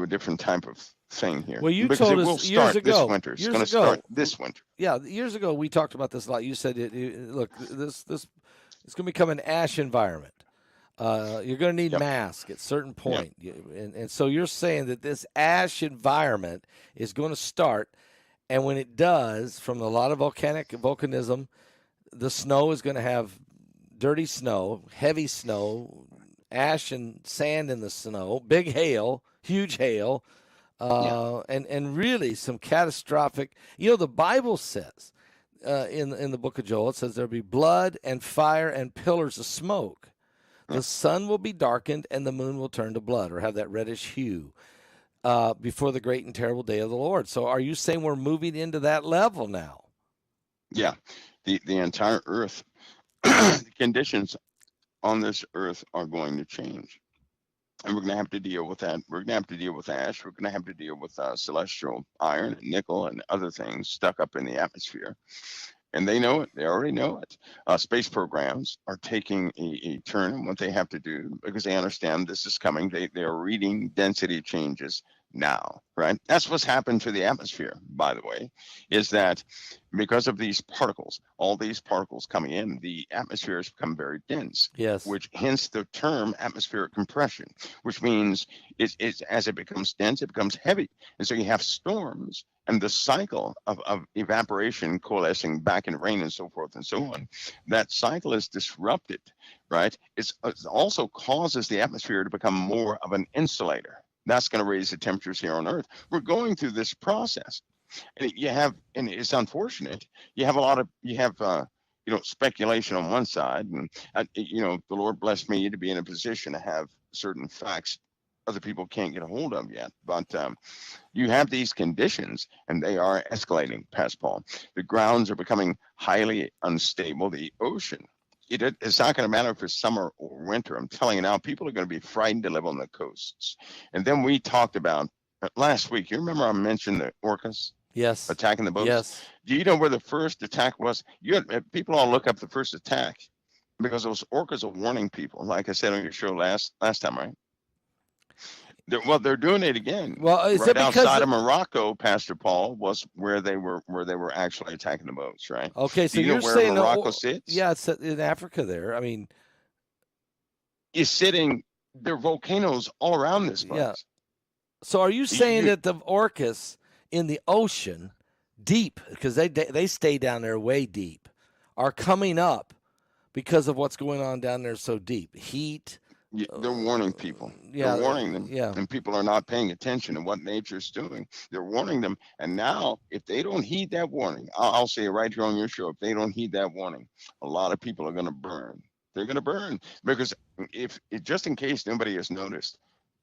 different type of thing here. Well, you told us years ago. This winter. It's going to start this winter. Yeah, years ago we talked about this a lot. You said, look, this it's going to become an ash environment. You're going to need masks at a certain point. And so you're saying that this ash environment is going to start, and when it does, from a lot of volcanism, the snow is going to have dirty snow, heavy snow, ash and sand in the snow, big hail, huge hail, and really some catastrophic. The Bible says in the book of Joel. It says there'll be blood and fire and pillars of smoke. The sun will be darkened and the moon will turn to blood, or have that reddish hue, before the great and terrible day of the Lord. So are you saying we're moving into that level now? Yeah, the entire earth, the conditions on this earth are going to change. And we're going to have to deal with that. We're going to have to deal with ash. We're going to have to deal with celestial iron and nickel and other things stuck up in the atmosphere. And they know it. They already know it. Space programs are taking a turn in what they have to do because they understand this is coming. They are reading density changes now, right? That's what's happened to the atmosphere, by the way, is that because of these particles, all these particles coming in, the atmosphere has become very dense. Yes. Which hence the term atmospheric compression, which means it's as it becomes dense, it becomes heavy. And so you have storms and the cycle of evaporation coalescing back in rain and so forth and so on. That cycle is disrupted, right? It also causes the atmosphere to become more of an insulator. That's going to raise the temperatures here on Earth. We're going through this process. And and it's unfortunate. You have speculation on one side, and the Lord blessed me to be in a position to have certain facts other people can't get a hold of yet. But you have these conditions, and they are escalating, Pastor Paul. The grounds are becoming highly unstable. The ocean, it's not going to matter if it's summer or winter. I'm telling you now, people are going to be frightened to live on the coasts. And then we talked about last week. You remember I mentioned the orcas? Yes. Attacking the boats? Yes. Do you know where the first attack was? People all look up the first attack because those orcas are warning people. Like I said on your show last time, right? They're doing it again. Well, is right it because outside of Morocco, Pastor Paul, was where they were actually attacking the boats, right? Okay, so Do you know you're where saying Morocco sits? Yeah, it's in Africa there. I mean, is sitting. There are volcanoes all around this place. Yeah. So are you saying that the orcas in the ocean, deep, because they stay down there way deep, are coming up because of what's going on down there so deep? Heat. They're warning people. Yeah, they're warning them. Yeah. And people are not paying attention to what nature's doing. They're warning them. And now, if they don't heed that warning, I'll say it right here on your show, if they don't heed that warning, a lot of people are going to burn. They're going to burn because just in case nobody has noticed,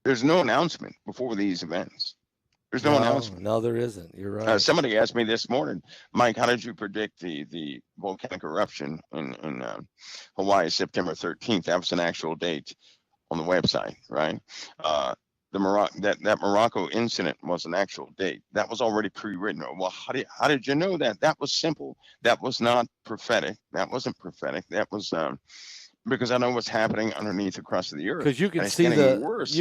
there's no announcement before these events. There's no announcement. No, there isn't. You're right. Somebody asked me this morning, Mike, how did you predict the volcanic eruption in Hawaii, September 13th? That was an actual date on the website, right? That Morocco incident was an actual date. That was already pre-written. Well, how did you know that? That was simple. That was not prophetic. That wasn't prophetic. That was because I know what's happening underneath across the earth. Because you can see worse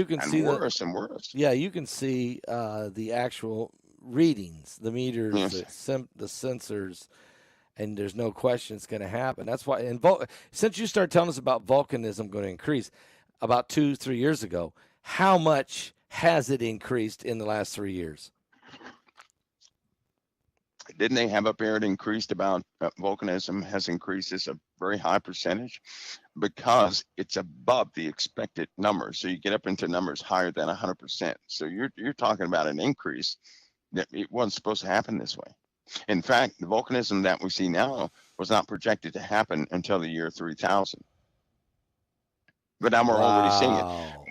and worse. Yeah, you can see the actual readings, the meters, the sensors, and there's no question it's going to happen. That's why. And since you started telling us about volcanism going to increase about 2-3 years ago, how much has it increased in the last 3 years? Didn't they have up there it increased about volcanism has increased as a very high percentage because it's above the expected numbers. So you get up into numbers higher than 100%. So you're talking about an increase that it wasn't supposed to happen this way. In fact, the volcanism that we see now was not projected to happen until the year 3000. But now we're already seeing it.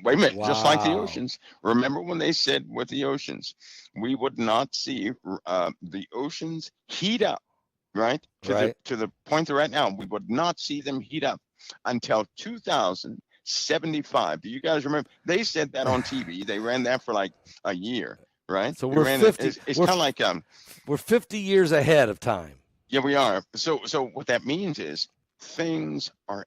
Wait a minute, just like the oceans. Remember when they said with the oceans, we would not see the oceans heat up, right? To the point they're at now, we would not see them heat up until 2075. Do you guys remember? They said that on TV. They ran that for like a year, right? So we're 50. It's kind of like we're 50 years ahead of time. Yeah, we are. So what that means is things are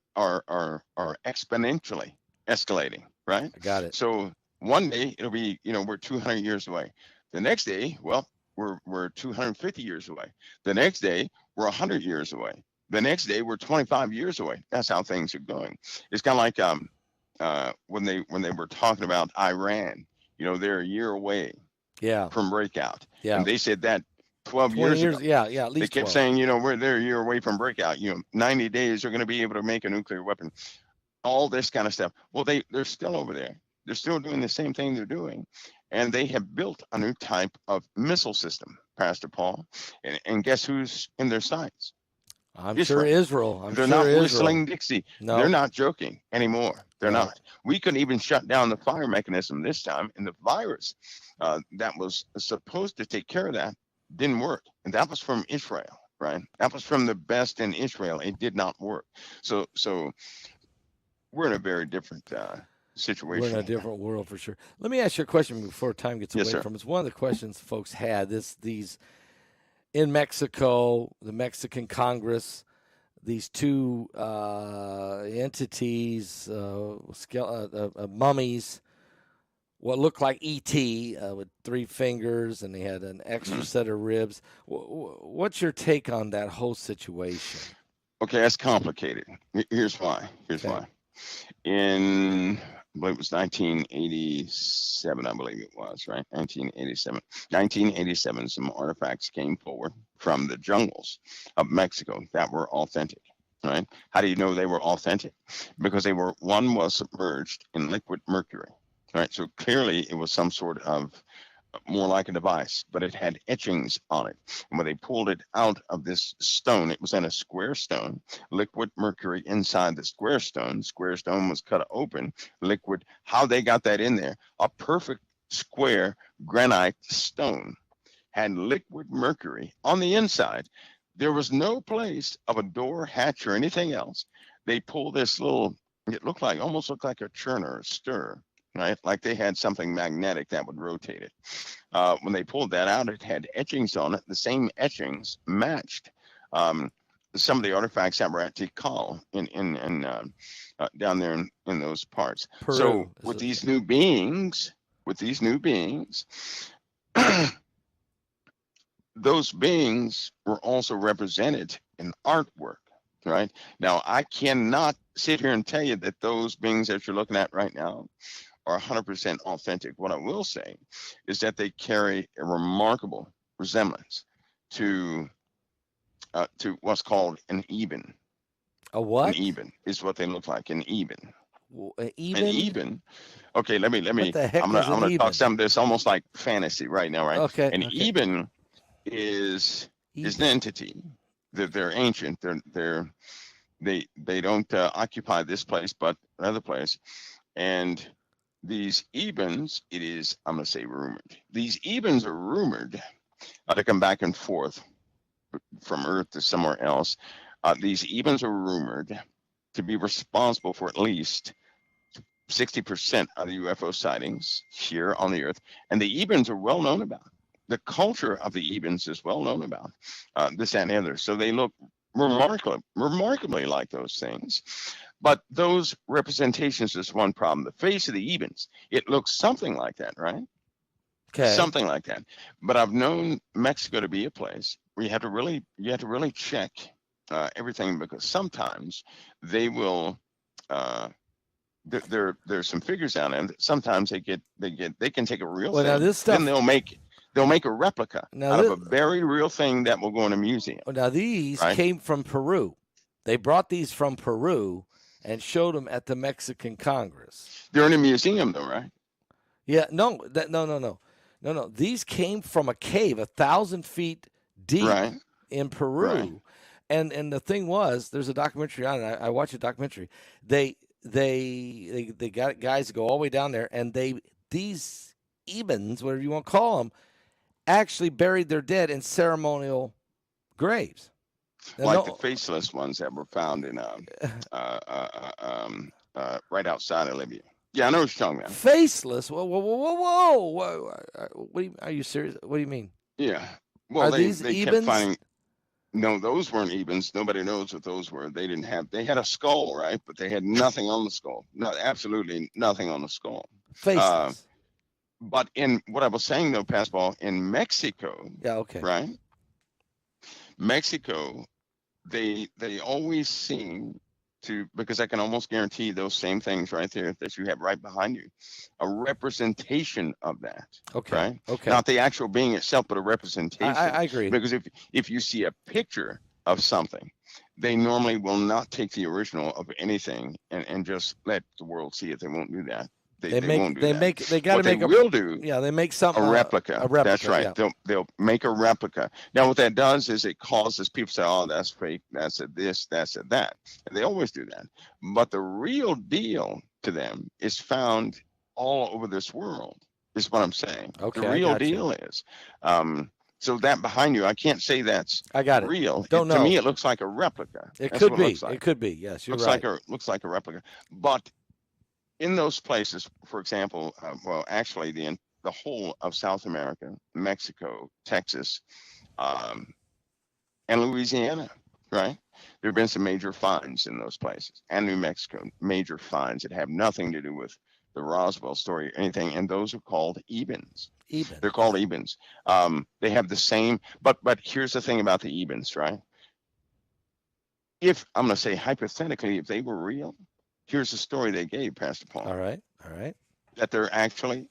exponentially escalating, right? I got it. So one day it'll be, we're 200 years away. The next day, well, we're 250 years away. The next day, we're 100 years away. The next day, we're 25 years away. That's how things are going. It's kind of like when they were talking about Iran, they're a year away from breakout. Yeah. And they said that 12 years ago. Yeah, at least they kept 12. saying, they're a year away from breakout. 90 days, they're going to be able to make a nuclear weapon. All this kind of stuff. Well, they're still over there. They're still doing the same thing they're doing. And they have built a new type of missile system, Pastor Paul. And guess who's in their sights? I'm sure Israel. Israel. I'm They're sure not Israel. whistling Dixie. No. They're not joking anymore. They're Right. not. We couldn't even shut down the fire mechanism this time, and the virus that was supposed to take care of that didn't work. And that was from Israel, right? That was from the best in Israel. It did not work. So we're in a very different situation. We're in a different world for sure. Let me ask you a question before time gets Yes, away sir. from us. One of the questions folks had these in Mexico, the Mexican Congress, these two entities, mummies, what looked like ET with 3 fingers, and they had an extra set of ribs. What's your take on that whole situation? Okay, that's complicated. Here's why. In, I believe it was 1987, I believe it was, right? 1987, some artifacts came forward from the jungles of Mexico that were authentic, right? How do you know they were authentic? Because one was submerged in liquid mercury, right? So clearly it was some sort of more like a device, but it had etchings on it. And when they pulled it out of this stone, it was in a square stone, liquid mercury inside the square stone. Square stone was cut open, liquid. How they got that in there? A perfect square granite stone had liquid mercury on the inside. There was no place of a door, hatch, or anything else. They pulled this little, it almost looked like a churner, a stir, right? Like they had something magnetic that would rotate it. When they pulled that out, it had etchings on it. The same etchings matched some of the artifacts that were at Tikal down there in those parts. Peru. So with these new beings, those beings were also represented in artwork. Right now, I cannot sit here and tell you that those beings that you're looking at right now are 100% authentic. What I will say is that they carry a remarkable resemblance to what's called an eben. A what? An eben is what they look like. An eben. An eben? An eben. Okay, let me. What the heck I'm is gonna an talk eben? something that's almost like fantasy right now, right? Okay. An okay. eben is an entity. They're ancient. They don't occupy this place, but another place. And these ebens, I'm going to say rumored. These ebens are rumored to come back and forth from Earth to somewhere else. These ebens are rumored to be responsible for at least 60% of the UFO sightings here on the Earth. And the ebens are well known about. The culture of the ebens is well known about this, that, and the other. So they look remarkably like those things. But those representations is one problem. The face of the ebens, it looks something like that, right? Okay. Something like that. But I've known Mexico to be a place where you have to really check everything, because sometimes they will. There's some figures out there that sometimes they can take a real thing. Now this stuff, then they'll make a replica out of a very real thing that will go in a museum. Now these came from Peru. They brought these from Peru and showed them at the Mexican Congress. They're in a museum, though, right? Yeah, no. These came from a cave 1,000 feet deep in Peru, right. and the thing was, there's a documentary on it. I watched a documentary. They got guys to go all the way down there, and these ebens, whatever you want to call them, actually buried their dead in ceremonial graves. Like the faceless ones that were found in right outside of Libya. Yeah, I know what you're talking about. Faceless? Whoa. Are you serious? What do you mean? Yeah. Well, they kept finding. No, those weren't ebens. Nobody knows what those were. They had a skull, right? But they had nothing on the skull. Absolutely nothing on the skull. Faceless. But in what I was saying, though, Passball, in Mexico, right? Mexico, they always seem to, because I can almost guarantee those same things right there that you have right behind you, a representation of that. Right? Okay. Not the actual being itself, but a representation. I agree. Because if you see a picture of something, they normally will not take the original of anything and just let the world see it. They won't do that. They won't do that. they got to What they make will do, they make something a replica. A replica. That's right. Yeah. They'll make a replica. Now, what that does is it causes people to say, "Oh, that's fake. That's a this. That's a that." And they always do that. But the real deal to them is found all over this world. Is what I'm saying. Okay, the real deal is. So that behind you, I can't say that's I got it. real. Don't know. To me, it looks like a replica. It That's could what be. It looks like. It could be. Yes, you're looks right. Looks like a replica. But in those places, for example, well, actually, the whole of South America, Mexico, Texas, and Louisiana, right? There have been some major finds in those places, and New Mexico, major finds that have nothing to do with the Roswell story or anything, and those are called Ebens. They're called Ebens. They have the same, but here's the thing about the Ebens, right? If I'm going to say hypothetically, if they were real, here's the story they gave, Pastor Paul. All right. That they're actually,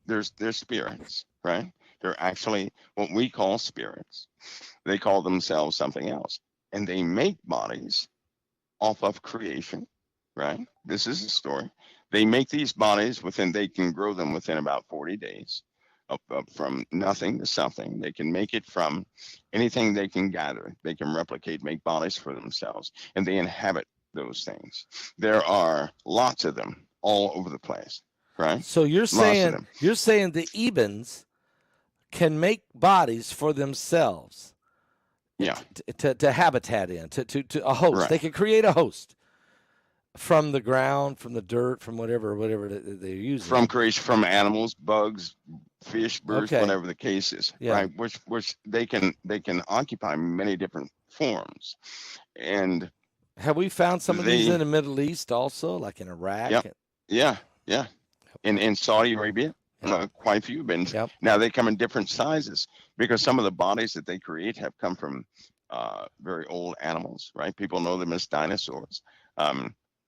they're spirits, right? They're actually what we call spirits. They call themselves something else, and they make bodies off of creation, right? This is the story. They make these bodies they can grow them within about 40 days. Up from nothing to something. They can make it from anything they can gather. They can replicate, make bodies for themselves, and they inhabit those things. There are lots of them all over the place, right? So you're saying the Ebens can make bodies for themselves. Yeah. To habitat in, to a host. Right. They can create a host from the ground, from the dirt, from whatever they're using. From creation, from animals, bugs, fish, birds, whatever the case is, right? Which they can occupy many different forms. And have we found some of these in the Middle East also, like in Iraq? Yeah. In Saudi Arabia, quite a few have been. Yep. Now they come in different sizes because some of the bodies that they create have come from very old animals, right? People know them as dinosaurs.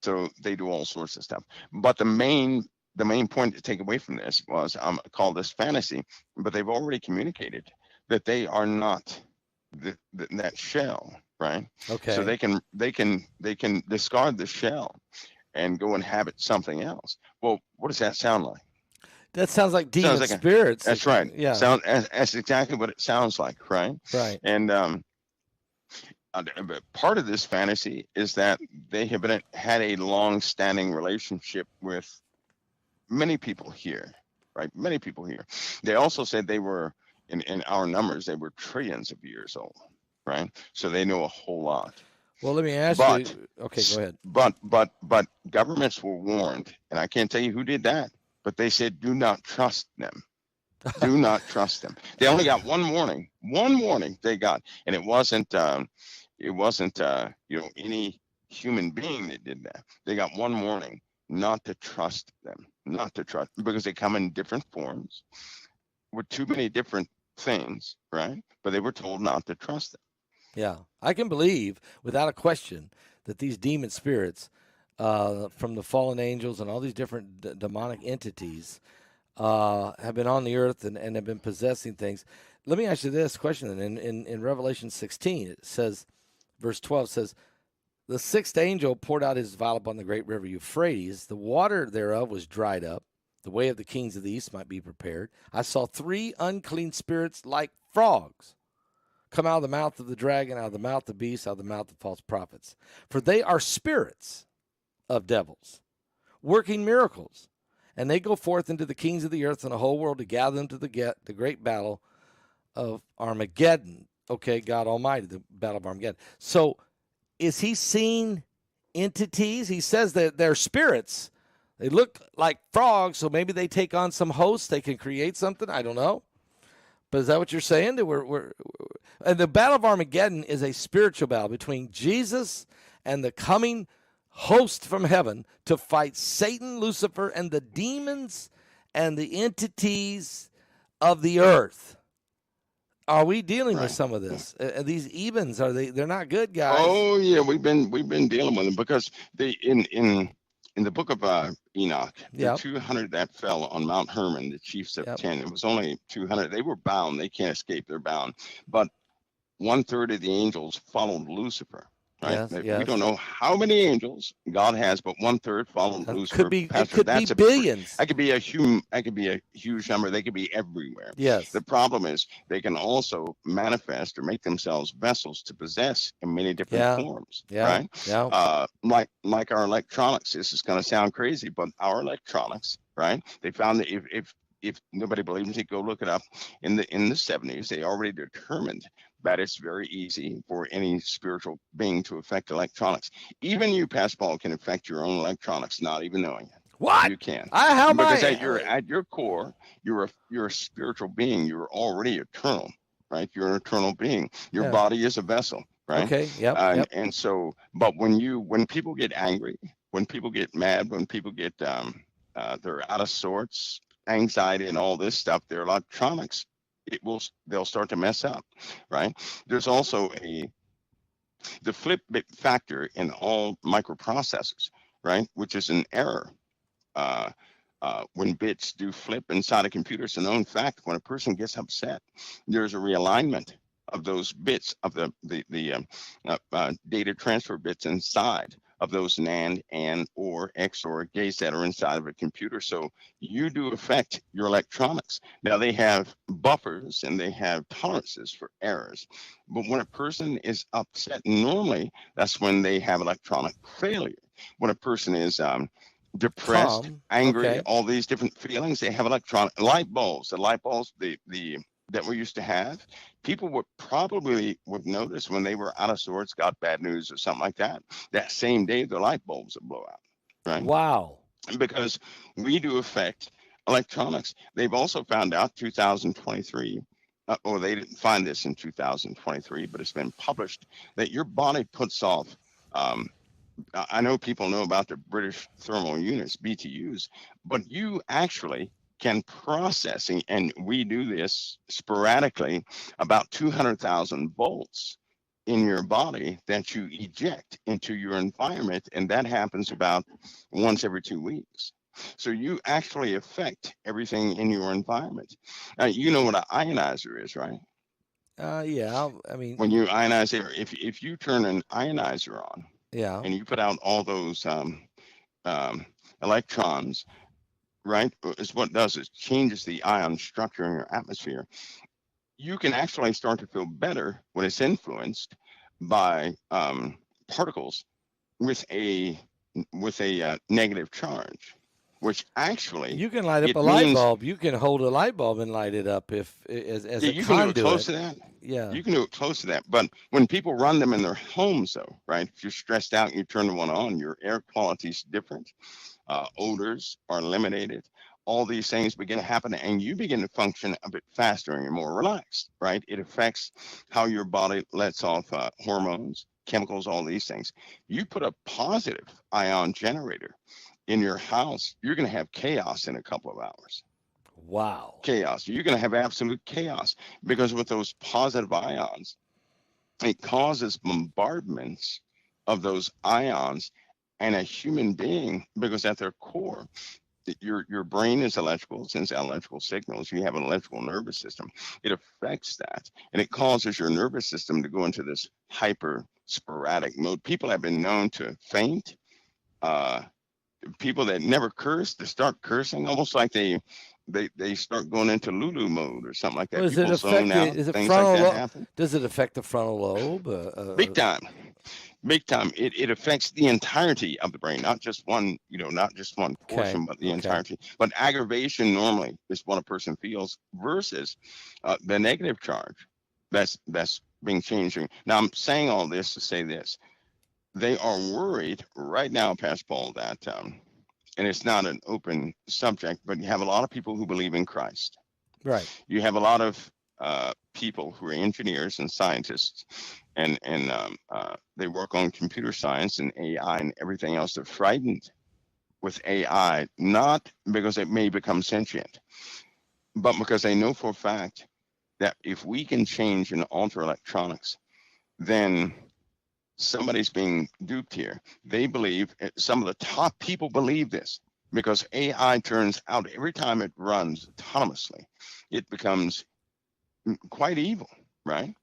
So they do all sorts of stuff. But the main point to take away from this was call this fantasy, but they've already communicated that they are not that shell, right? Okay. So they can discard the shell and go inhabit something else. Well, what does that sound like? That sounds like demon spirits. That's right. Yeah. That's exactly what it sounds like, right? Right. And part of this fantasy is that they have had a long-standing relationship with many people here, right? Many people here. They also said they were, in our numbers, they were trillions of years old, right? So they know a whole lot. Well, let me ask you. Okay, go ahead. But governments were warned, and I can't tell you who did that, but they said, do not trust them. Do not trust them. They only got one warning. One warning they got, and it wasn't any human being that did that. They got one warning: not to trust them, because they come in different forms with too many different things, right? But they were told not to trust them. Yeah, I can believe without a question that these demon spirits from the fallen angels and all these different demonic entities have been on the earth and have been possessing things. Let me ask you this question. In Revelation 16, it says, verse 12 says, the sixth angel poured out his vial upon the great river Euphrates. The water thereof was dried up. The way of the kings of the east might be prepared. I saw 3 unclean spirits like frogs come out of the mouth of the dragon, out of the mouth of the beast, out of the mouth of false prophets. For they are spirits of devils, working miracles. And they go forth into the kings of the earth and the whole world to gather them to the great battle of Armageddon. Okay, God Almighty, the battle of Armageddon. So is he seeing entities? He says that they're spirits. They look like frogs, so maybe they take on some hosts. They can create something. I don't know. But is that what you're saying? That and the battle of Armageddon is a spiritual battle between Jesus and the coming host from heaven to fight Satan, Lucifer, and the demons and the entities of the earth. Are we dealing with some of this? These Ebens, they're not good, guys. Oh yeah, we've been dealing with them because they in the book of Enoch, the 200 that fell on Mount Hermon, the chiefs of 10. It was only 200. They were bound. They can't escape. They're bound. But 1/3 of the angels followed Lucifer. Right? Yes, We yes. don't know how many angels God has, but 1/3 fallen Lucifer. It Pastor, could be that's billions. that could be a huge number. They could be everywhere. Yes. The problem is they can also manifest or make themselves vessels to possess in many different Yeah. forms. Yeah. Right? Yeah. Like our electronics. This is going to sound crazy, but our electronics, right? They found that if nobody believes it, go look it up. In the 70s, they already determined that it's very easy for any spiritual being to affect electronics. Even you, Pastor Paul, can affect your own electronics, not even knowing it. What? You can. How am Because I? at your core, you're a spiritual being. You're already eternal, right? You're an eternal being. Your Yeah. body is a vessel, right? Okay. Yep. Yep. And so, but when people get angry, when people get mad, when people get they're out of sorts, anxiety and all this stuff, their electronics, they'll start to mess up, right? There's also the flip bit factor in all microprocessors, right? Which is an error. Uh, when bits do flip inside a computer, it's a known fact. When a person gets upset, there's a realignment of those bits of the data transfer bits inside of those NAND and or XOR gates that are inside of a computer. So you do affect your electronics. Now they have buffers and they have tolerances for errors. But when a person is upset, normally that's when they have electronic failure. When a person is depressed, angry, Okay. all these different feelings, they have electronic light bulbs. The light bulbs, that we used to have, people would notice when they were out of sorts, got bad news or something like that. That same day, the light bulbs would blow out, right? Wow. Because we do affect electronics. They've also found out 2023, or they didn't find this in 2023, but it's been published that your body puts off. I know people know about the British thermal units, BTUs, but you actually can process, and we do this sporadically, about 200,000 volts in your body that you eject into your environment, and that happens about once every 2 weeks. So you actually affect everything in your environment. You know what an ionizer is, right? Yeah. I mean, When you ionize air, if you turn an ionizer on yeah. and you put out all those electrons, right? Is what it does is changes the ion structure in your atmosphere. You can actually start to feel better when it's influenced by particles with a negative charge, which actually You can light up it a light means bulb. You can hold a light bulb and light it up as yeah, a you can do it close conduit. to that. Yeah. You can do it close to that. But when people run them in their homes, though, right? If you're stressed out and you turn the one on, your air quality is different. Odors are eliminated. All these things begin to happen, and you begin to function a bit faster and you're more relaxed, right? It affects how your body lets off hormones, chemicals, all these things. You put a positive ion generator in your house, you're going to have chaos in a couple of hours. Wow. Chaos. You're going to have absolute chaos because with those positive ions, it causes bombardments of those ions and a human being, because at their core, your brain is electrical, it sends electrical signals. You have an electrical nervous system. It affects that, and it causes your nervous system to go into this hyper sporadic mode. People have been known to faint. People that never curse to start cursing, almost like they start going into Lulu mode or something like that. Well, does it People zone affect out. is it Things like frontal that lobe? happen. Does it affect the frontal lobe? Big time. Big time. It affects the entirety of the brain, not just one, not just one portion, Okay. but the Okay. entirety. But aggravation normally is what a person feels versus the negative charge that's being changed. Now I'm saying all this to say this. They are worried right now, Pastor Paul, that and it's not an open subject, but you have a lot of people who believe in Christ. Right. You have a lot of people who are engineers and scientists, and they work on computer science and AI and everything else. They're frightened with AI, not because it may become sentient, but because they know for a fact that if we can change and alter electronics, then somebody's being duped here. They believe, some of the top people believe this, because AI turns out every time it runs autonomously, it becomes quite evil, right?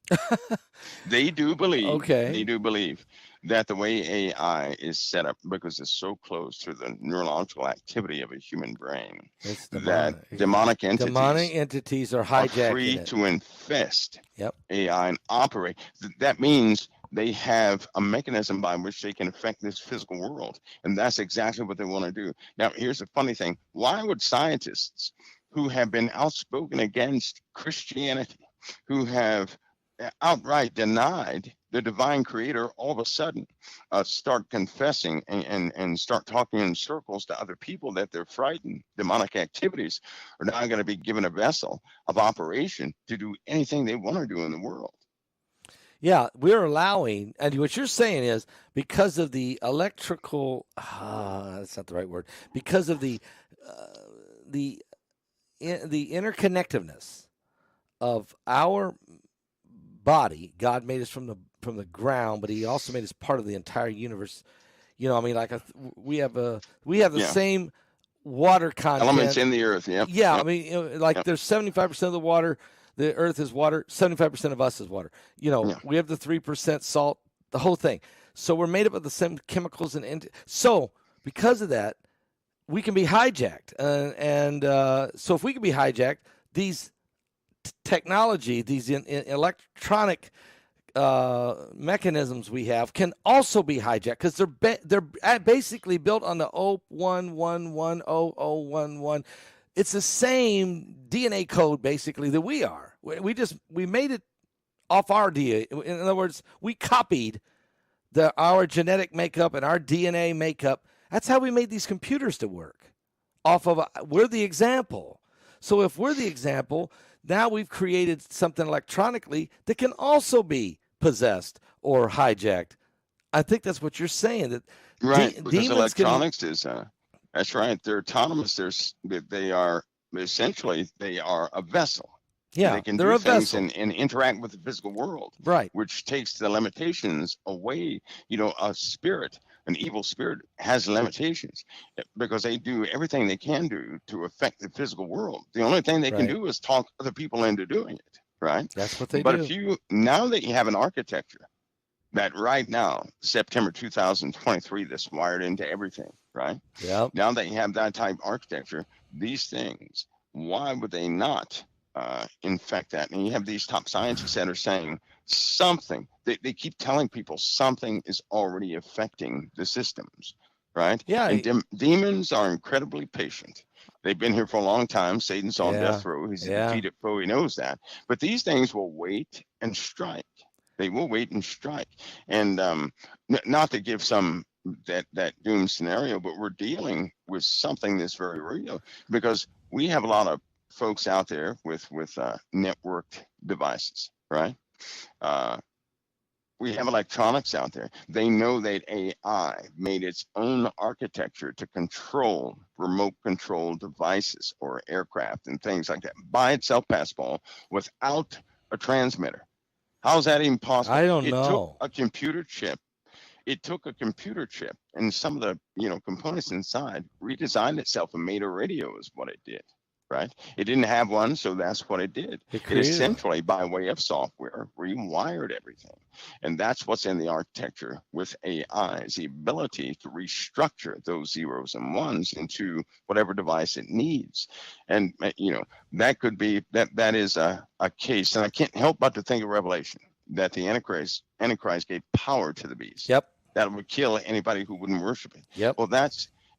They do believe. Okay. They do believe that the way AI is set up, because it's so close to the neurological activity of a human brain, It's that demonic. demonic Demonic entities are are hijacking free it. to infest Yep. AI and operate. That means they have a mechanism by which they can affect this physical world. And that's exactly what they want to do. Now, here's the funny thing. Why would scientists who have been outspoken against Christianity, who have outright denied the divine creator, all of a sudden start confessing and start talking in circles to other people that they're frightened? Demonic activities are now going to be given a vessel of operation to do anything they want to do in the world. Yeah, we're allowing, and what you're saying is because of the electrical, that's not the right word, because of the interconnectedness of our body. God made us from the ground, but He also made us part of the entire universe. You know, I mean, like we have the same water content. Elements in the earth, yeah. Yeah, I mean, there's 75% of the water. The earth is water. 75% of us is water. We have the 3% salt. The whole thing. So we're made up of the same chemicals and so because of that, we can be hijacked. So if we can be hijacked, these technology, these electronic mechanisms we have can also be hijacked because they're basically built on the 01110011. It's the same DNA code basically that we are. We made it off our DNA. In other words, we copied our genetic makeup and our DNA makeup. That's how we made these computers to work. We're the example. So if we're the example, now we've created something electronically that can also be possessed or hijacked. I think that's what you're saying. That right, because electronics is that's right. They're autonomous. They are a vessel. Yeah, they can they're do a things vessel and interact with the physical world, right? Which takes the limitations away. A spirit, an evil spirit, has limitations because they do everything they can do to affect the physical world. The only thing they can do is talk other people into doing it, right? That's what they do. But now that you have an architecture that right now, September 2023, that's wired into everything, right? Yeah. Now that you have that type of architecture, these things, why would they not infect that? And you have these top scientists that are saying something. They keep telling people something is already affecting the systems, right? Yeah. And demons are incredibly patient. They've been here for a long time. Satan's on death row. He's a defeated foe. He knows that. But these things will wait and strike. They will wait and strike. And not to give some that doom scenario, but we're dealing with something that's very real because we have a lot of folks out there with networked devices, right? We have electronics out there. They know that AI made its own architecture to control remote control devices or aircraft and things like that by itself, Pascal, without a transmitter. How's that even possible? I don't know. It took a computer chip. And some of the components inside redesigned itself and made a radio is what it did, right? It didn't have one, so that's what it did. It essentially, by way of software, rewired everything. And that's what's in the architecture with AI, is the ability to restructure those zeros and ones into whatever device it needs. And, that could be, that is a case. And I can't help but to think of Revelation, that the Antichrist gave power to the beast. Yep. That would kill anybody who wouldn't worship it. Yep. Well,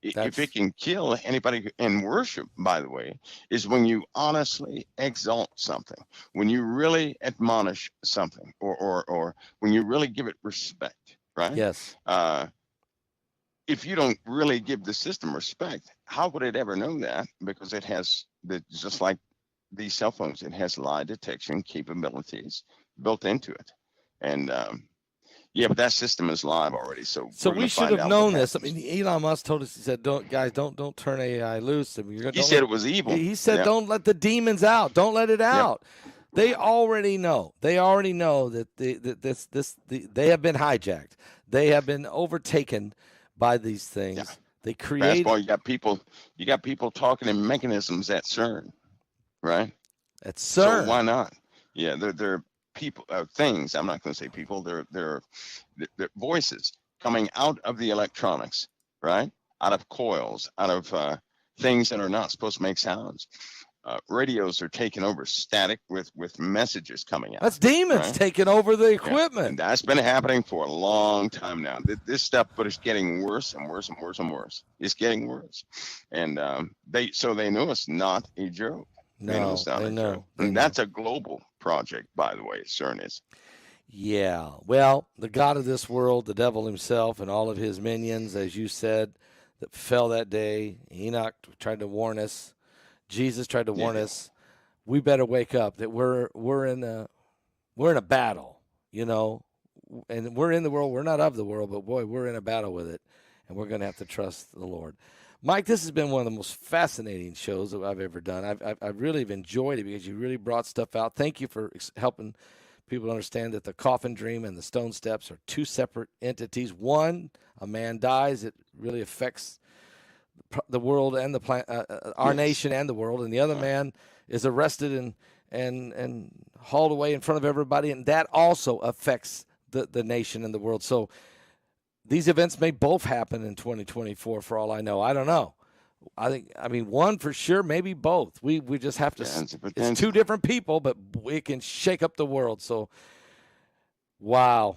if it can kill anybody in worship, by the way, is when you honestly exalt something, when you really admonish something, or when you really give it respect, right? Yes. If you don't really give the system respect, how would it ever know that? Because it has just like these cell phones, it has lie detection capabilities built into it, and but that system is live already. So we should have known this. I mean, Elon Musk told us, he said, "Don't turn AI loose." He said it was evil. He said, "Don't let the demons out. Don't let it out." They already know. They already know that they have been hijacked. They have been overtaken by these things. Yeah. They create. You got people talking in mechanisms at CERN, right? At CERN. So why not? Yeah, they're people, things. I'm not going to say people. They're voices coming out of the electronics, right? Out of coils, out of things that are not supposed to make sounds. Radios are taking over, static with messages coming out. That's demons right? taking over the Yeah, equipment. and that's been happening for a long time now. This stuff, but it's getting worse and worse and worse and worse. It's getting worse, and they know it's not a joke. They know it's not a joke, and that's a global project, by the way. CERN is. Yeah, well, the God of this world, the devil himself, and all of his minions, as you said, that fell that day. Enoch tried to warn us. Jesus tried to warn us. We better wake up. That we're in a battle, you know, and we're in the world. We're not of the world, but boy, we're in a battle with it, and we're going to have to trust the Lord. Mike, this has been one of the most fascinating shows that I've ever done. I've really enjoyed it because you really brought stuff out. Thank you for helping people understand that the Coffin Dream and the Stone Steps are two separate entities. One, a man dies, it really affects the world and the planet, our nation and the world, and the other man is arrested and hauled away in front of everybody, and that also affects the nation and the world. So these events may both happen in 2024 for all I know. I don't know. I mean, one for sure, maybe both. We just have to. It's two different people, but it can shake up the world. So, wow.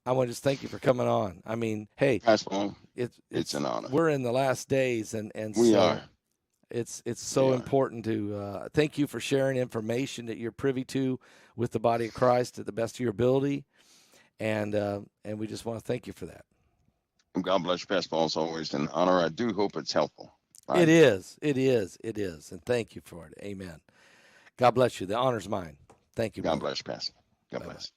I want to just thank you for coming on. I mean, hey, it's an honor. We're in the last days, and we are. It's so important to thank you for sharing information that you're privy to with the body of Christ to the best of your ability, and we just want to thank you for that. God bless you, Pastor Paul. It's always an honor. I do hope it's helpful. Right? It is, and thank you for it. Amen. God bless you. The honor's mine. Thank you. God bless you, Pastor. God bless.